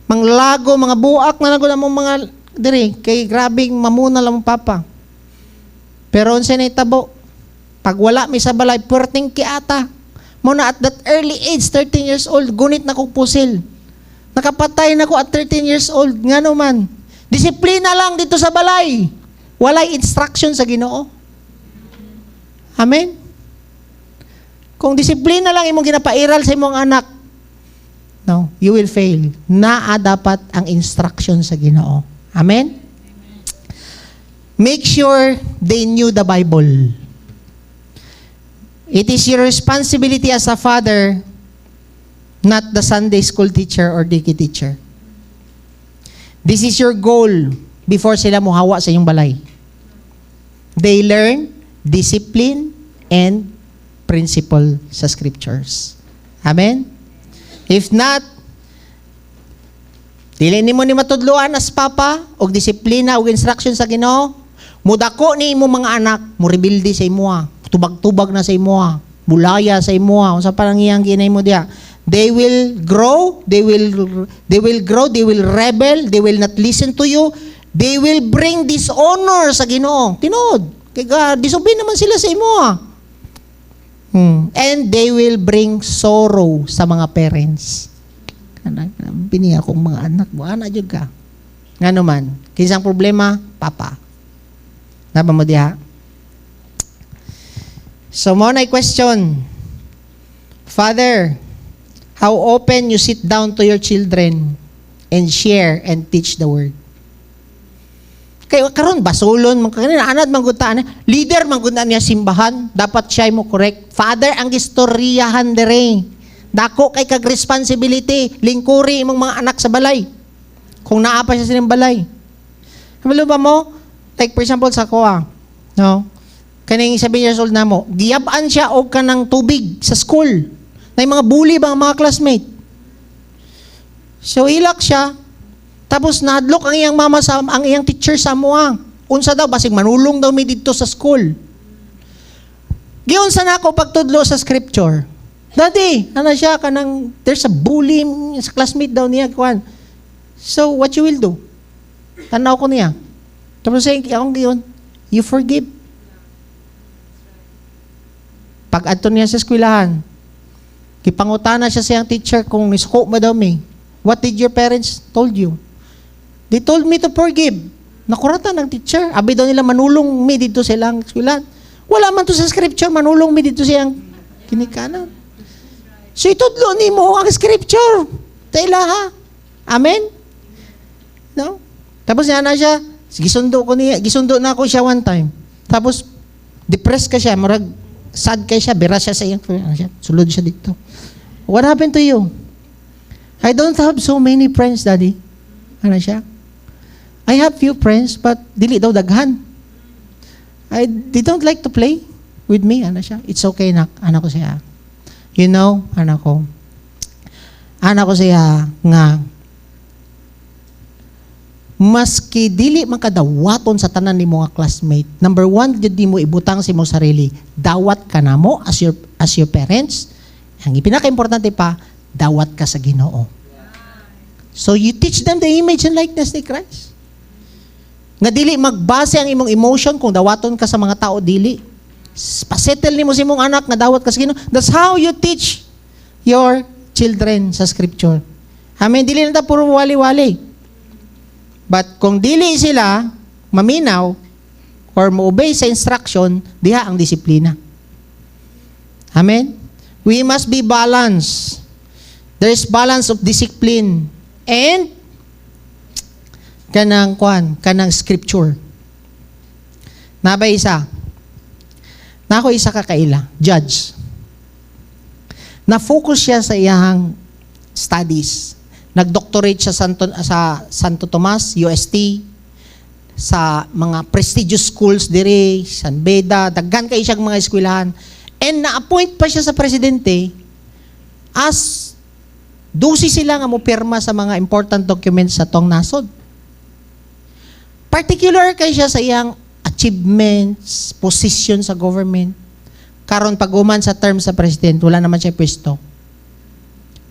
Speaker 3: Manglago, mga buak na nago namong mga diri kay grabing mamuna lang mong papa. Pero unsa na itabo? Pag wala mi sa balay, puwerteng kiata. Muna at that early age, 13 years old, gunit na kong pusil. Nakapatay na ko at 13 years old. Nga naman. Disiplina lang dito sa balay. Walay instruction sa Ginoo. Amen? Kung disiplina lang imong ginapairal sa imong anak, no, you will fail. Naa dapat ang instruction sa Ginoo. Amen? Make sure they knew the Bible. It is your responsibility as a father, not the Sunday school teacher or diki teacher. This is your goal before sila muhawa sa iyong balay. They learn discipline and principle sa scriptures. Amen? If not, dili nimo ni matudloan as papa og disiplina og instruction sa Ginoo, mudako ni imo mga anak, mo rebilde sa imo, tubag-tubag na sa imo, bulaya sa imo, unsa pa lang iyang ginay mo diha. They will grow, they will rebel, they will not listen to you, they will bring dishonor sa Ginoo. Tinuod, kay disobey naman sila sa imo. And they will bring sorrow sa mga parents. Bini akong mga anak mo, ana jud ka. Ngano man, kinsang problema, papa. Naba mo diha. So mo na question. Father, how open you sit down to your children and share and teach the word? Kay karon basulon man kanina anad man gud ta leader man gud niya simbahan, dapat siya mo correct. Father ang istoryahan dere. Dako kay kag responsibility, lingkuri imong mga anak sa balay. Kung naa pa siya sa balay. Kabalo ba mo? Like for example sa kuha, no? Kaning 7 years old na mo, giyab-an siya og kanang tubig sa school. Nay mga bully ba ang mga classmate? So ilak siya. Tapos nahadlok ang iyang mama sa ang iyang teacher sa moa. Unsa daw basig manulong daw mi didto sa school. Giunsa na ako pagtudlo sa scripture. Daddy, ano siya kanang there's a bully sa classmate daw niya kuan. So what you will do? Tanaw ko niya. Tapos say akong giyon, you forgive. Pag adto niya sa eskwelahan, gipangutana siya sa iyang teacher kung nisuko ba daw mi. What did your parents told you? They told me to forgive. Nakurata ng teacher. Abi daw nila manulong mi dito sa ilang eskwelahan. Wala man to sa scripture, manulong mi dito sa iyang kinikanan. So itudlo ni mo ang scripture. Taila ha. Amen? No? Tapos niya na siya, gisundo na ako siya one time. Tapos, depressed ka siya, marag sad kay siya, bira siya sa iyang, sulod siya dito. What happened to you? I don't have so many friends, Daddy. Ano siya? I have few friends, but dili daw daghan. They don't like to play with me. Ano siya? It's okay, nak. Anak ko siya. You know, anak ko siya nga, maski dili man kadawaton sa tanan ni mga classmate, number one, di mo ibutang sa imong sarili, dawat ka na mo as your parents. Ang pinaka-importante pa, dawat ka sa Ginoo. So you teach them the image and likeness ni Christ. Nga dili magbase ang imong emotion kung dawaton ka sa mga tao, dili. Pasettle nimo sa imong anak nga dawat ka sa Ginoo. That's how you teach your children sa scripture. Amen. Dili na ta puro wali-wali. But kung dili sila maminaw or mo-obey sa instruction, diha ang disiplina. Amen? We must be balanced. There is balance of discipline and kanang scripture. Nabay isa. Nako isa ka kaila, judge. Na-focus siya sa iyang studies. Nag-doctorate siya sa Santo Tomas, UST, sa mga prestigious schools diri, San Beda, daghan kay siyang mga eskwelahan. And na-appoint pa siya sa presidente as 12 sila nga mo pirma sa mga important documents sa tong nasod. Particular kay siya sa iyang achievements, position sa government. Karon pag-uman sa term sa president, wala naman siya pwesto.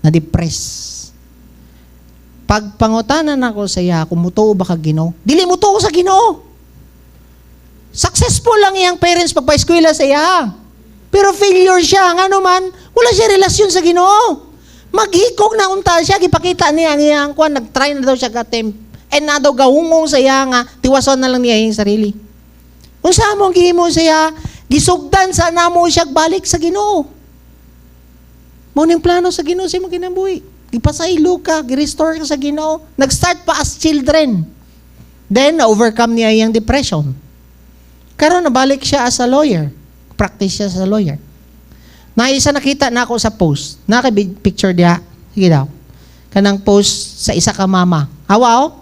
Speaker 3: Na-depress. Pag pangutanan ako sa iya, kung mutuo ba ka Ginoo? Dili mutuo sa Ginoo. Successful lang iyang parents pagpa-eskwela sa iya. Pero failure siya. Nga naman, wala siya relasyon sa Ginoo. Maghikog na unta siya, gipakita niya ang iyang kuan, nag-try na daw siya ka-tempt. And na daw gahungong sa iya nga, tiwason na lang niya yung sarili. Kung saan mong gihimo sa iya, gisugdan sa namo siya balik sa Ginoo. Mao ning plano sa Ginoo sa imong kinabuhi. Ipasaylo ka, gi-restore ka sa Ginoo. Nag-start pa as children. Then, na-overcome niya yung depression. Karon nabalik siya as a lawyer. Practice siya as a lawyer. Na isa nakita na ako sa post. Naka-picture diya. Sige daw. Kanang post sa isa ka mama. Awaw.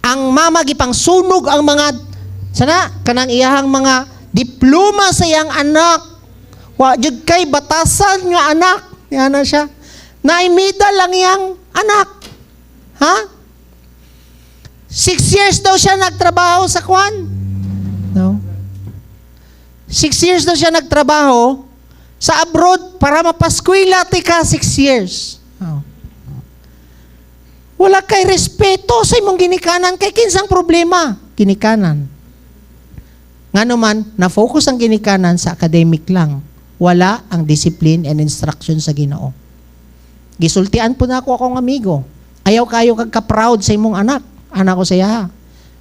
Speaker 3: Ang mama gipang sunog ang mga kanang iyahang mga diploma sa iyang anak. Wa jud kay batasan nga anak. Yan na siya. Naimida lang iyang anak. Ha? 6 years daw siya nagtrabaho sa kwan. No? 6 years daw siya nagtrabaho sa abroad para mapaskwela tika 6 years. Oh. Wala kay respeto sa imong ginikanan kay kinsang problema, ginikanan. Ngano man na-focus ang ginikanan sa academic lang. Wala ang discipline and instruction sa Ginoo. Gisultian po na ako akong amigo. Ayaw kayo kagka-proud sa imong anak. Anak ko saya.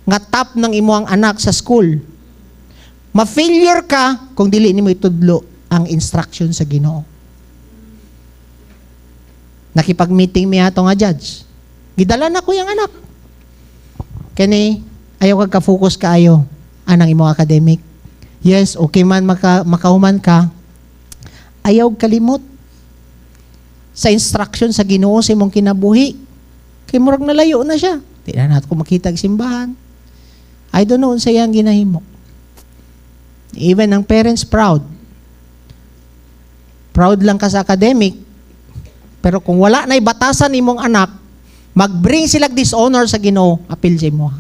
Speaker 3: Nga top ng imong anak sa school. Ma-failure ka kung dili nimo itudlo ang instruction sa Ginoo. Nakipag-meeting mi ato nga judge. Gidala na ko yung anak. Kani, ayaw kagka-focus kaayo anang imong academic. Yes, okay man makahuman ka. Ayaw kalimot sa instruction sa Ginoo sa imong kinabuhi. Kay murag nalayo na siya. Di na nato ko makita ang simbahan. I don't know unsa iyang ginahimo. Even ang parents proud. Proud lang ka sa academic, pero kung wala na'y batasan imong anak, mag-bring sila dishonor sa Ginoo, apil sa imo.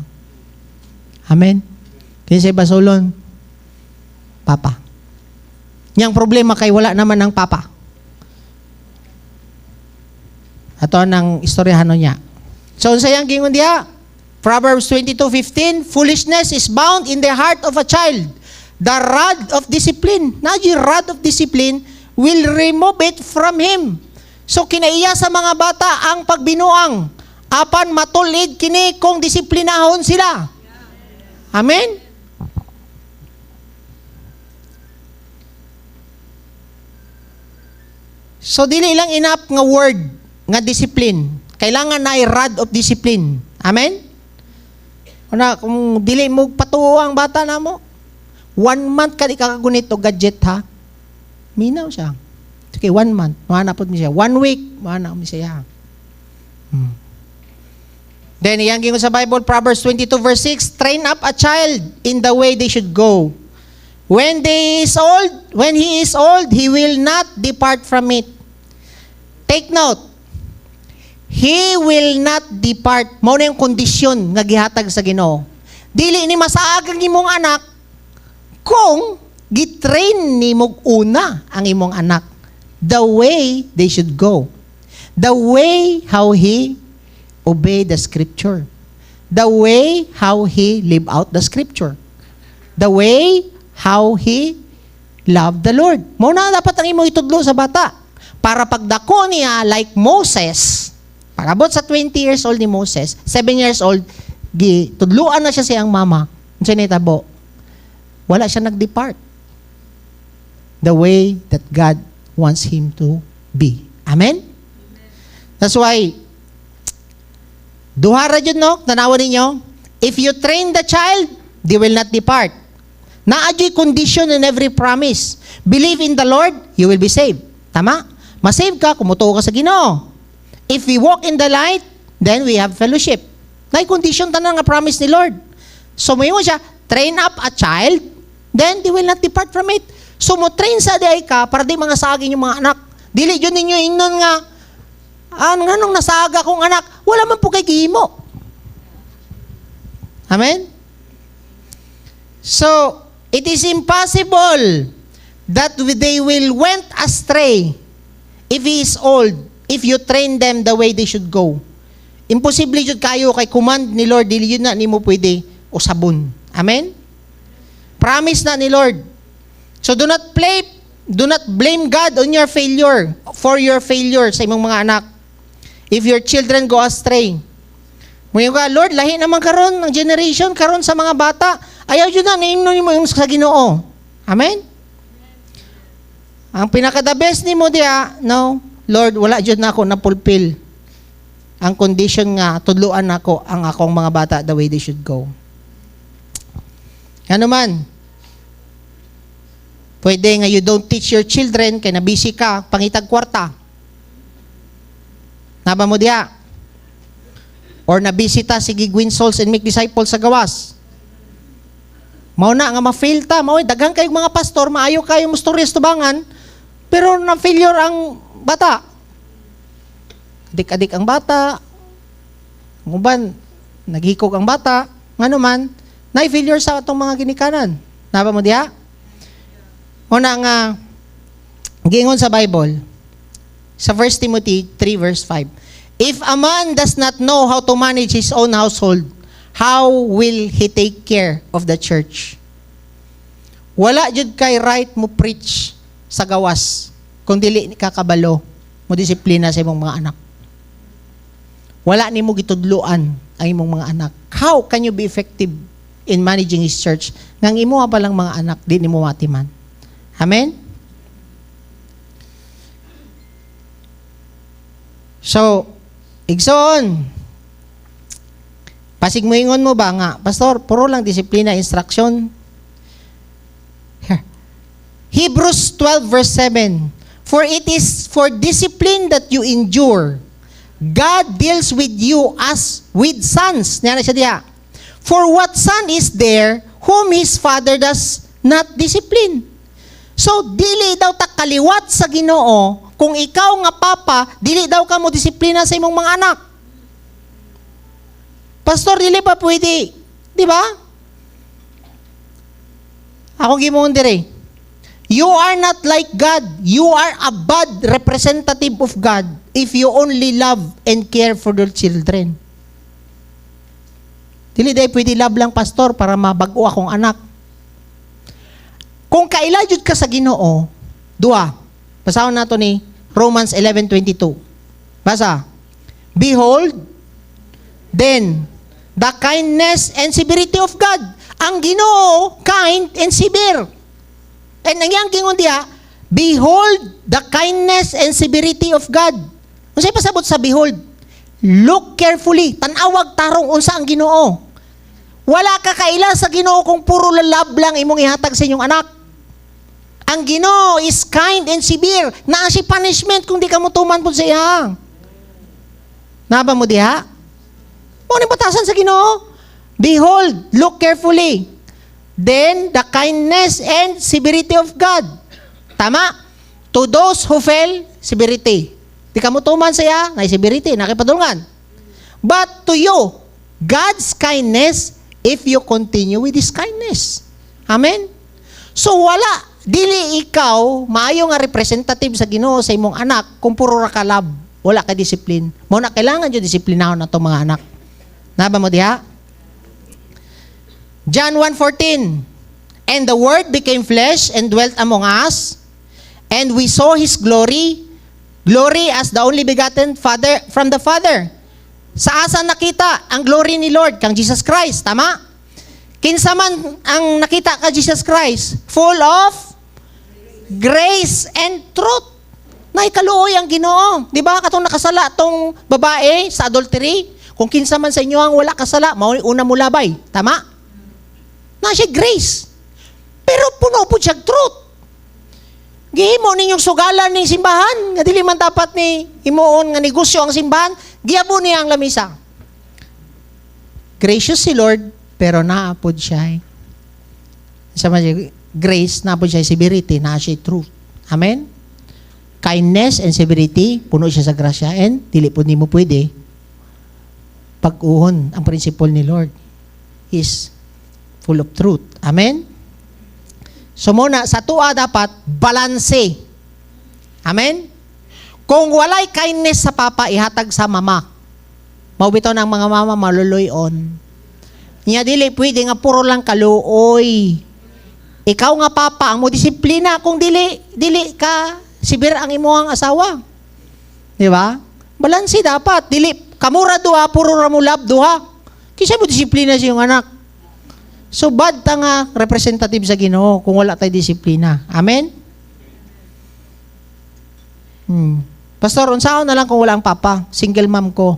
Speaker 3: Amen? Kinsay basulon? Papa. Yang problema kay wala naman ng papa. Ato ang istoryahan niya. So, sayang gingon diya, Proverbs 22:15, foolishness is bound in the heart of a child. The rod of discipline. Na yung rod of discipline will remove it from him. So, kinaiya sa mga bata ang pagbinuang. Apan matulid kini kung disiplinahon sila. Amen? So, dili lang enough nga word, nga discipline. Kailangan na rod of discipline. Amen? Kung dili mo patuo ang bata na mo, 1 month ka di kakagunit o gadget ha, minaw siya. Okay, 1 month, mahanapod mo siya. 1 week, mahanapod mo siya. Then, iyang gingon sa Bible, Proverbs 22:6, train up a child in the way they should go. When he is old, he will not depart from it. Take note, he will not depart. Mao na yung kondisyon nga gihatag sa Ginoo. Dili ni masaag ang imong anak kung gitrain ni mo una ang imong anak the way they should go. The way how he obey the scripture. The way how he live out the scripture. The way how he love the Lord. Mao na dapat ang imong itudlo sa bata. Para pagdako niya like Moses, pagabot sa 20 years old ni Moses, 7 years old, tudluan na siya siyang mama. Unsa ni tabo? Wala siya nag-depart. The way that God wants him to be. Amen? That's why, duha ra jud no, tanawan ninyo, if you train the child, they will not depart. Naadyo'y condition in every promise. Believe in the Lord, you will be saved. Tama? Masave ka, kumutuo ka sa Ginoo. If we walk in the light, then we have fellowship. Nay condition tanan nga promise ni Lord. So mo siya, train up a child, then they will not depart from it. So mo train sa diay ka para di mga saging yung mga anak. Dili jud ninyo ingnon nga nganong nasaga kong anak, wala man po kay gihimo. Amen? So, it is impossible that they will went astray if he is old, if you train them the way they should go. Imposible jud kayo kay command ni Lord, dili yun na nimo pwede usabon. Amen? Promise na ni Lord. So do not blame God on your failure, for your failure sa imong mga anak. If your children go astray. Ngayon ka, Lord, lahi naman karon ng generation, karon sa mga bata. Ayaw yun na, naimno mo yung sa Ginoo. Amen? Ang pinaka-the best ni mo diya, no, Lord, wala yun na ako na-fulfill ang condition nga, tudluan ako ang akong mga bata the way they should go. Ano man, pwede nga you don't teach your children, kaya na-busy ka, pangitag kwarta. Naba mo diya? Or nabisita, sige win souls and make disciples sa gawas. Mao na nga ma-fail ta, mao daghang kayong mga pastor, maayo kayo mustorya sa tubangan, pero na-failure ang bata. Adik-adik ang bata. Nguban, naghikog ang bata. Ngano man, na-failure sa atong mga ginikanan. Naba mo diha? Una nga, gingon sa Bible, sa 1 Timothy 3 verse 5, if a man does not know how to manage his own household, how will he take care of the church? Wala jud kay right mo preach sa gawas kung dili ka kabalo mo disiplina sa imong mga anak. Wala nimo gitudloan ang imong mga anak. How can you be effective in managing his church ngang imo pa lang mga anak di nimo matiman? Amen? So, igsoon. Pasig moingon mo ba nga, Pastor, puro lang disiplina, instruction. Here. Hebrews 12 verse 7. For it is for discipline that you endure. God deals with you as with sons. Niya na siya diya. For what son is there whom his father does not discipline? So, dili daw ta kaliwat sa Ginoo kung ikaw nga papa, dili daw ka mo disiplina sa imong mga anak. Pastor, dili pa pwede. Di ba? Ako gimong dire. You are not like God. You are a bad representative of God if you only love and care for your children. Dili daw pwede love lang, pastor, para mabago akong anak. Kung kailajud ka sa Ginoo, dua. Basahon nato ni Romans 11:22. Basa. Behold, then, the kindness and severity of God. Ang Ginoo, kind and severe. And ang gingon diha, behold, the kindness and severity of God. Unsay pasabot sa behold? Look carefully. Tanawag tarong unsa ang Ginoo. Wala ka kaila sa Ginoo kung puro love lang imong ihatag sa inyong anak. Ang Ginoo is kind and severe. Naa si punishment kung di ka mo tuman po sa iya. Naba mo diha? Mo ni batasan sa Ginoo. Behold, look carefully. Then the kindness and severity of God. Tama? To those who fell, severity. Di ka mo tuman sa iya, na severity, nakipadulngan. But to you, God's kindness, if you continue with His kindness. Amen? So wala. Dili ikaw, maayo nga representative sa Ginoo sa imong anak, kung puro ra ka love, wala ka discipline. Mo na kailangan yung disiplinahon na itong mga anak. Naba mo diha? John 1:14. And the Word became flesh and dwelt among us, and we saw His glory, glory as the only begotten Father from the Father. Sa asa nakita ang glory ni Lord, kang Jesus Christ, tama? Kinsa man ang nakita ka Jesus Christ, full of grace and truth. Naikaluoy ang Ginoo. Di ba? Katong nakasala tong babae sa adultery. Kung kinsa man sa inyo ang wala kasala, una mo labay. Tama? Na siya grace. Pero puno po siya truth. Gihimo ninyong sugalan ning simbahan, nga dili man dapat ni himuon nga negosyo ang simbahan, giyabo niya ang lamisa. Gracious si Lord, pero naapod siya. Sa grace, naapod siya severity, naa siya truth. Amen? Kindness and severity, puno siya sa grasya, and dili po nimo pwede pag-uhon ang principle ni Lord is full of truth. Amen? So muna, sa tuwa dapat, balanse. Amen? Kung walay kindness sa papa, ihatag sa mama. Maubito ng mga mama, maluluyon. Niya dili, pwede nga puro lang kaluoy. Ikaw nga papa, ang mo disiplina, kung dili ka, sibir ang imuhang asawa. Di ba? Balanse dapat. Dili, kamura duha, puro ramulab duha. Kisa mo disiplina sa iyong anak. So bad ta nga representative sa Ginoo kung wala tayo disiplina. Amen? Pastor, unsaon na lang kung wala ang papa? Single mom ko.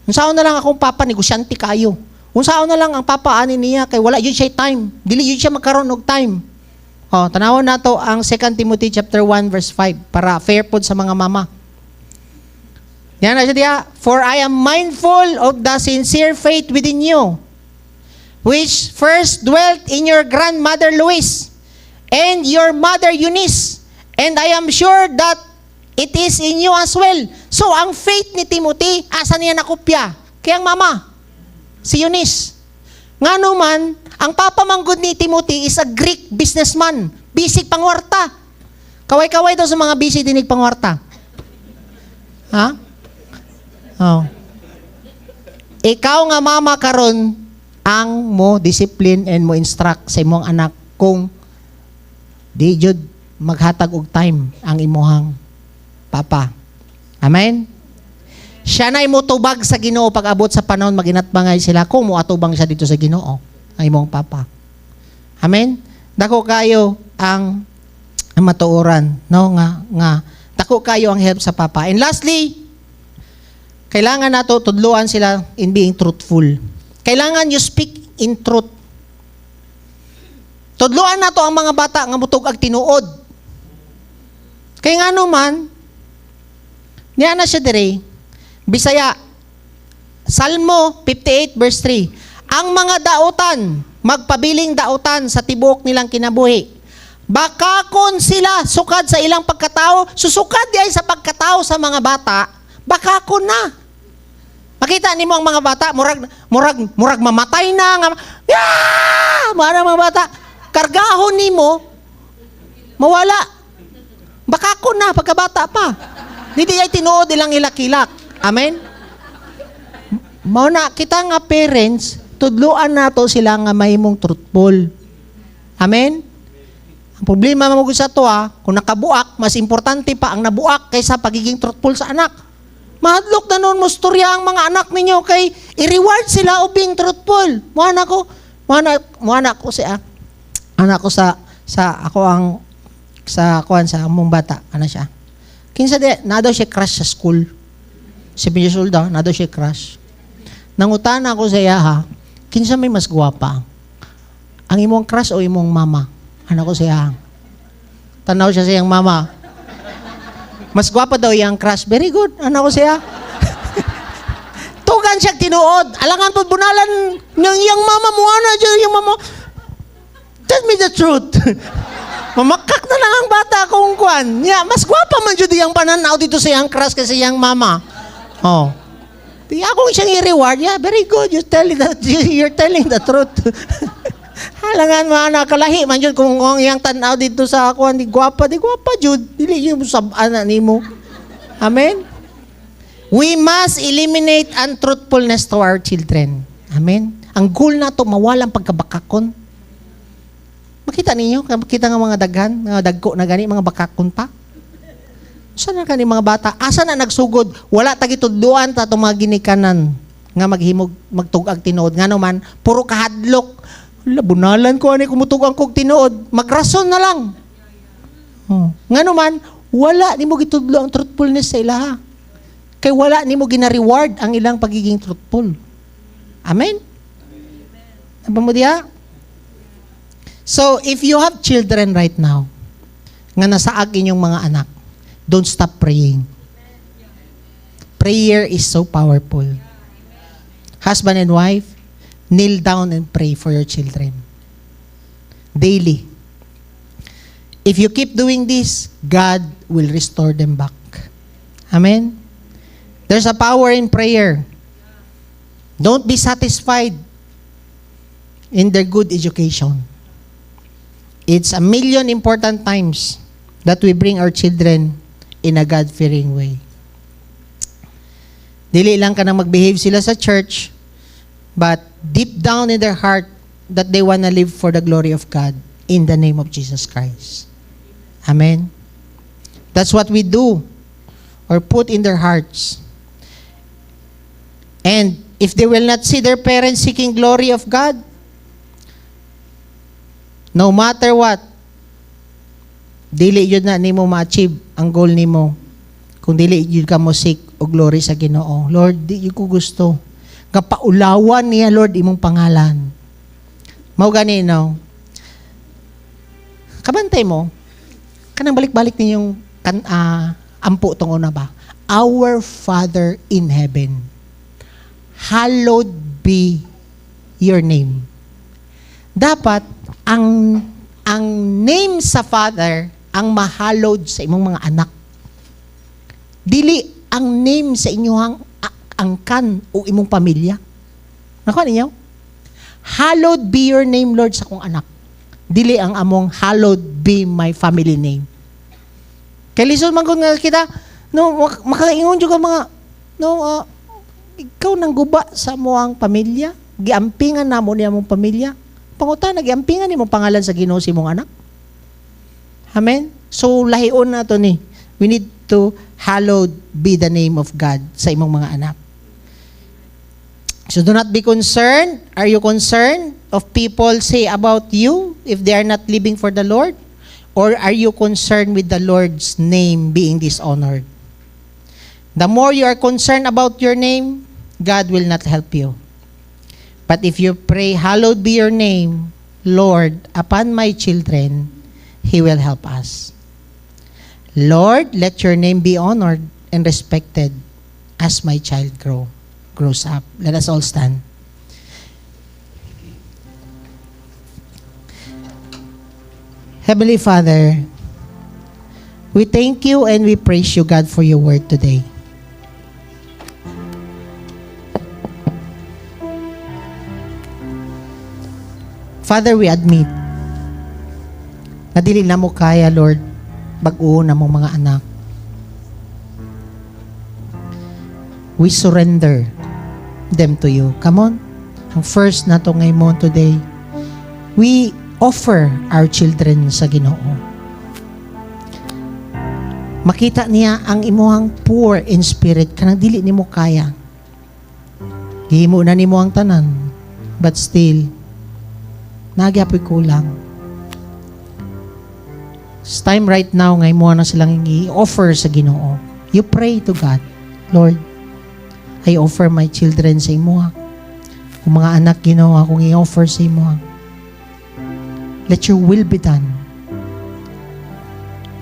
Speaker 3: Unsaon na lang akong papa, negosyante kayo. Unsaon na lang ang papa ani niya kay wala yun siya time. Dili yun siya magkaroon og time. Tanawon nato ang 2 Timothy chapter 1 verse 5 para fair pod sa mga mama. Yan na siya diya. For I am mindful of the sincere faith within you, which first dwelt in your grandmother Lois and your mother Eunice, and I am sure that it is in you as well. So, ang faith ni Timothy, asa niya nakopya? Kaya ang mama, si Eunice. Nga naman, ang papa manggod ni Timothy is a Greek businessman. Bisig pangwarta. Kaway-kaway daw sa mga bisig dinig pangwarta. Ha? Oh. Ikaw nga mama karon ang mo discipline and mo instruct sa imong anak kung di jud maghatag og time ang imuhang papa. Amen? Siya na imutubag sa Ginoo pag abot sa panahon maginatbangay sila kung muatubang siya dito sa Ginoo ang imong papa. Amen? Dako kayo ang matuoran, no, nga dako kayo ang help sa papa. And lastly, kailangan nato tudluan sila in being truthful. Kailangan you speak in truth. Tudluan nato ang mga bata nga mutug ag tinuod. Kay nga naman, niya na siya dire, Bisaya, Salmo 58 verse 3, ang mga dautan, magpabiling dautan sa tibuok nilang kinabuhi. Bakakon sila sukad sa ilang pagkatao, susukad di ay sa pagkatao sa mga bata, bakakon na. Makita nimo ang mga bata, murag mamatay na nga. Mga bata, kargahon nimo, mawala. Bakakon na pagkabata pa. Hindi ay tinuod ilang ilakilak. Amen? Mauna, kita nga parents, tudluan nato sila nga mahimong truthful. Amen? Ang problema mo sa to kung nakabuak, mas importante pa ang nabuak kaysa pagiging truthful sa anak. Mahadlok na noon mo storya ang mga anak ninyo kay i-reward sila o being truthful. Anak ko sa among bata, ano siya. Kinsa na daw siya crush sa school. 7 years old daw, na daw siya crush. Nangutana ako sa iya, kinsa may mas gwapa? Ang imong crush o imong mama? Ano ko sa iya? Tanaw siya sa iyang mama. Mas gwapa daw iyang crush. Very good. Ano ko siya? Tugan siya tinuod. Alangan po bunalan ng iyang mama mo. Ano siya yung mama? Tell me the truth. Mamakak na lang ang bata kung kuan. Yeah, mas gwapa man jud iyang pananaw dito sa iyang crush kasi iyang mama. Oh. Di ako siyang i-reward. Yeah, very good. You're telling the truth. Halangan mga nakalahi man jud kung ang iyang tanaw dito sa kuan di gwapa jud. Dili yung sab-ana nimo. Amen. We must eliminate untruthfulness to our children. Amen. Ang goal nato mawalang pagkabakakon. Makita ninyo, makita nga mga daghan, mga dagko na gani, mga bakakon pa. Saan na kani mga bata? Asa na nagsugod? Wala tagitudluan ta itong mga ginikanan nga maghimog, magtugag tinuod. Nga naman, puro kahadlok. Bunalan ko ani kumutugang kog tinuod. Magrason na lang. Nga naman, wala ni mo gitudlo ang truthfulness sa ilaha. Kay wala ni mo gina-reward ang ilang pagiging truthful. Amen? Apa mo diya? So, if you have children right now, nga nasaag inyong mga anak, don't stop praying. Prayer is so powerful. Husband and wife, kneel down and pray for your children. Daily. If you keep doing this, God will restore them back. Amen? There's a power in prayer. Don't be satisfied in their good education. It's a million important times that we bring our children in a God-fearing way. Dili lang ka nang mag-behave sila sa church, but deep down in their heart that they wanna live for the glory of God in the name of Jesus Christ. Amen? That's what we do or put in their hearts. And if they will not see their parents seeking glory of God, no matter what, dili yun na nimo ma-achieve ang goal nimo. Kung dili yun ka mo seek o glory sa Ginoo. Lord, di yun ko gusto. Nga paulawan niya, Lord, imong pangalan. Mao gani, no? Kabantay mo, kanang balik-balik ninyong ampo tong una ba? Our Father in heaven, hallowed be your name. Dapat, ang name sa Father, ang mahallowed sa imong mga anak. Dili ang name sa inyong angkan o imong pamilya. Nakuha ninyo? Hallowed be your name, Lord, sa kong anak. Dili ang among hallowed be my family name. Kaya lison man kung kita, no, makaingon juga mga, no, ikaw nang guba sa moang pamilya, giampingan na mo niya mong pamilya, pangutan, nagiampingan ni mong pangalan sa Ginoo si mong anak. Amen? So, lahion na to ni. We need to hallowed be the name of God sa imong mga anak. So do not be concerned. Are you concerned of people say about you if they are not living for the Lord? Or are you concerned with the Lord's name being dishonored? The more you are concerned about your name, God will not help you. But if you pray, hallowed be your name, Lord, upon my children, He will help us. Lord, let your name be honored and respected as my child grows up. Let us all stand. Heavenly Father, we thank you and we praise you, God, for your word today. Father, we admit na dili na mo kaya, Lord, bag-o na mong mga anak. We surrender them to you. Come on. Ang first na to ngayon today, we offer our children sa Ginoo. Makita niya ang imuhang poor in spirit, kanang dili nimo kaya. Gihimo na nimo ang tanan, but still, nagyapoy kulang. It's time right now ngay mo na silang i-offer sa Ginoo. You pray to God, Lord, I offer my children sa imo. Kung mga anak Ginoo akong i-offer sa imo. Let your will be done.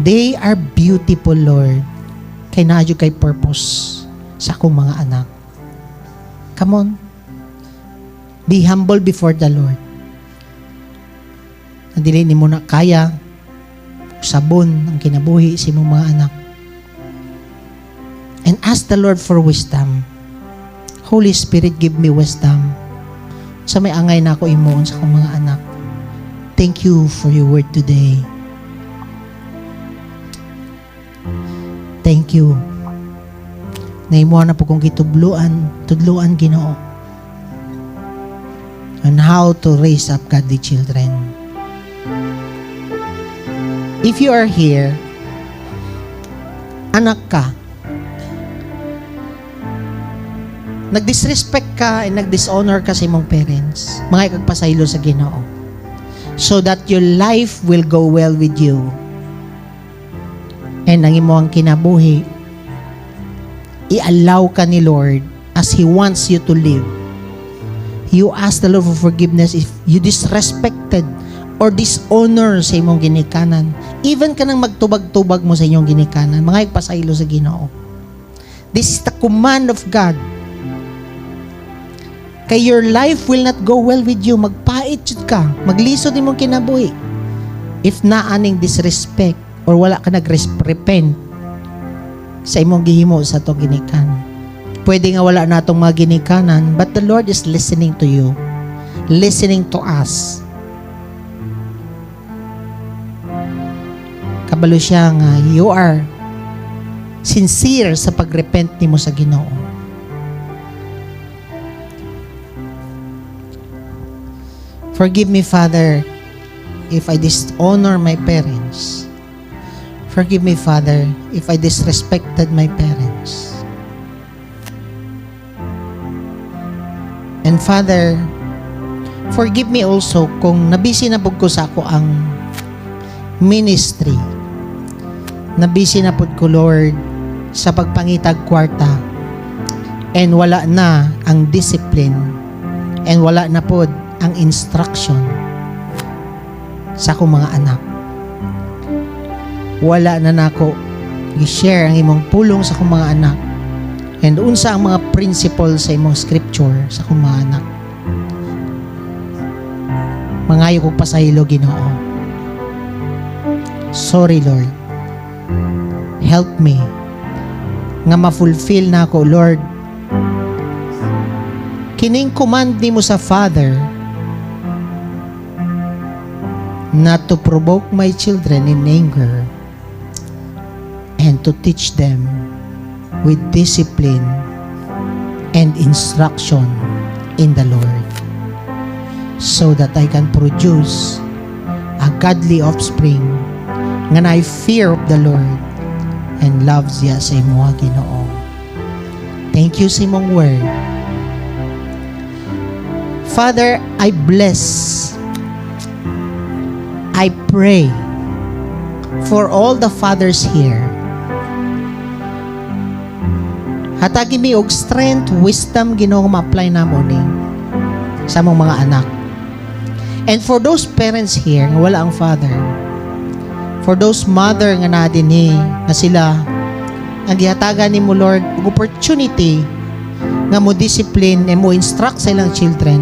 Speaker 3: They are beautiful, Lord. Kay naadyo kay purpose sa akong mga anak. Come on. Be humble before the Lord. Dili nimo na kaya sabon ang kinabuhi sa imong mga anak. And ask the Lord for wisdom. Holy Spirit, give me wisdom. Sa may angay na ako imoon sa akong mga anak. Thank you for your word today. Thank you. Na imo na po kong tudluan Ginoo on how to raise up godly children. If you are here, anak ka, nag-disrespect ka and nag-dishonor ka sa imong parents, mga ikagpasaylo sa Ginoo, so that your life will go well with you. And ang imong kinabuhi, i-allow ka ni Lord as He wants you to live. You ask the Lord for forgiveness if you disrespected or dishonor sa imong ginikanan. even ka nang magtubag-tubag mo sa inyong ginikanan, mga igpasaylo sa Ginoo. This is the command of God. Kay your life will not go well with you. Magpait jud ka. Maglisod imong kinabuhi. If naaning disrespect or wala ka nag-repent sa imong gihimo sa to ginikanan. Pwede nga wala na itong mga ginikanan, but the Lord is listening to you. Listening to us. Kabalo siya nga, you are sincere sa pagrepent nimo sa Ginoo. Forgive me, Father, if I dishonor my parents. Forgive me, Father, if I disrespected my parents. And Father, forgive me also kung nabisi na pud ko sa ako ang ministry. Nabisi na pud ko, Lord, sa pagpangitag kwarta. And wala na ang discipline. And wala na pud ang instruction sa akong mga anak. Wala na nako i-share ang imong pulong sa akong mga anak. And unsa ang mga principles sa imong scripture sa akong mga anak. Mangayo kong pasahilo, Ginoo. Sorry, Lord. Help me nga ma-fulfill na ako, Lord. Kining command nimo sa Father not to provoke my children in anger and to teach them with discipline and instruction in the Lord, so that I can produce a godly offspring nga na fear of the Lord and loves siya sa imo, Ginoo. Thank you sa imong word. Father, I bless, I pray for all the fathers here. Hatagi mi og strength, wisdom, Ginoo, ma-apply namo ni sa among mga anak. And for those parents here nga wala ang father, for those mother nga na dinhi nga sila ang gihatagan nimo, Lord, og opportunity nga mo discipline and mo instruct sa ilang children,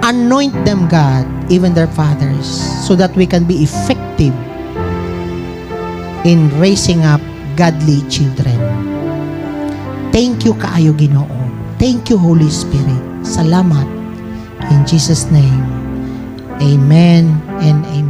Speaker 3: anoint them, God, even their fathers, so that we can be effective in raising up godly children. Thank you kaayo, Ginoo. Thank you, Holy Spirit. Salamat. In Jesus' name, amen and amen.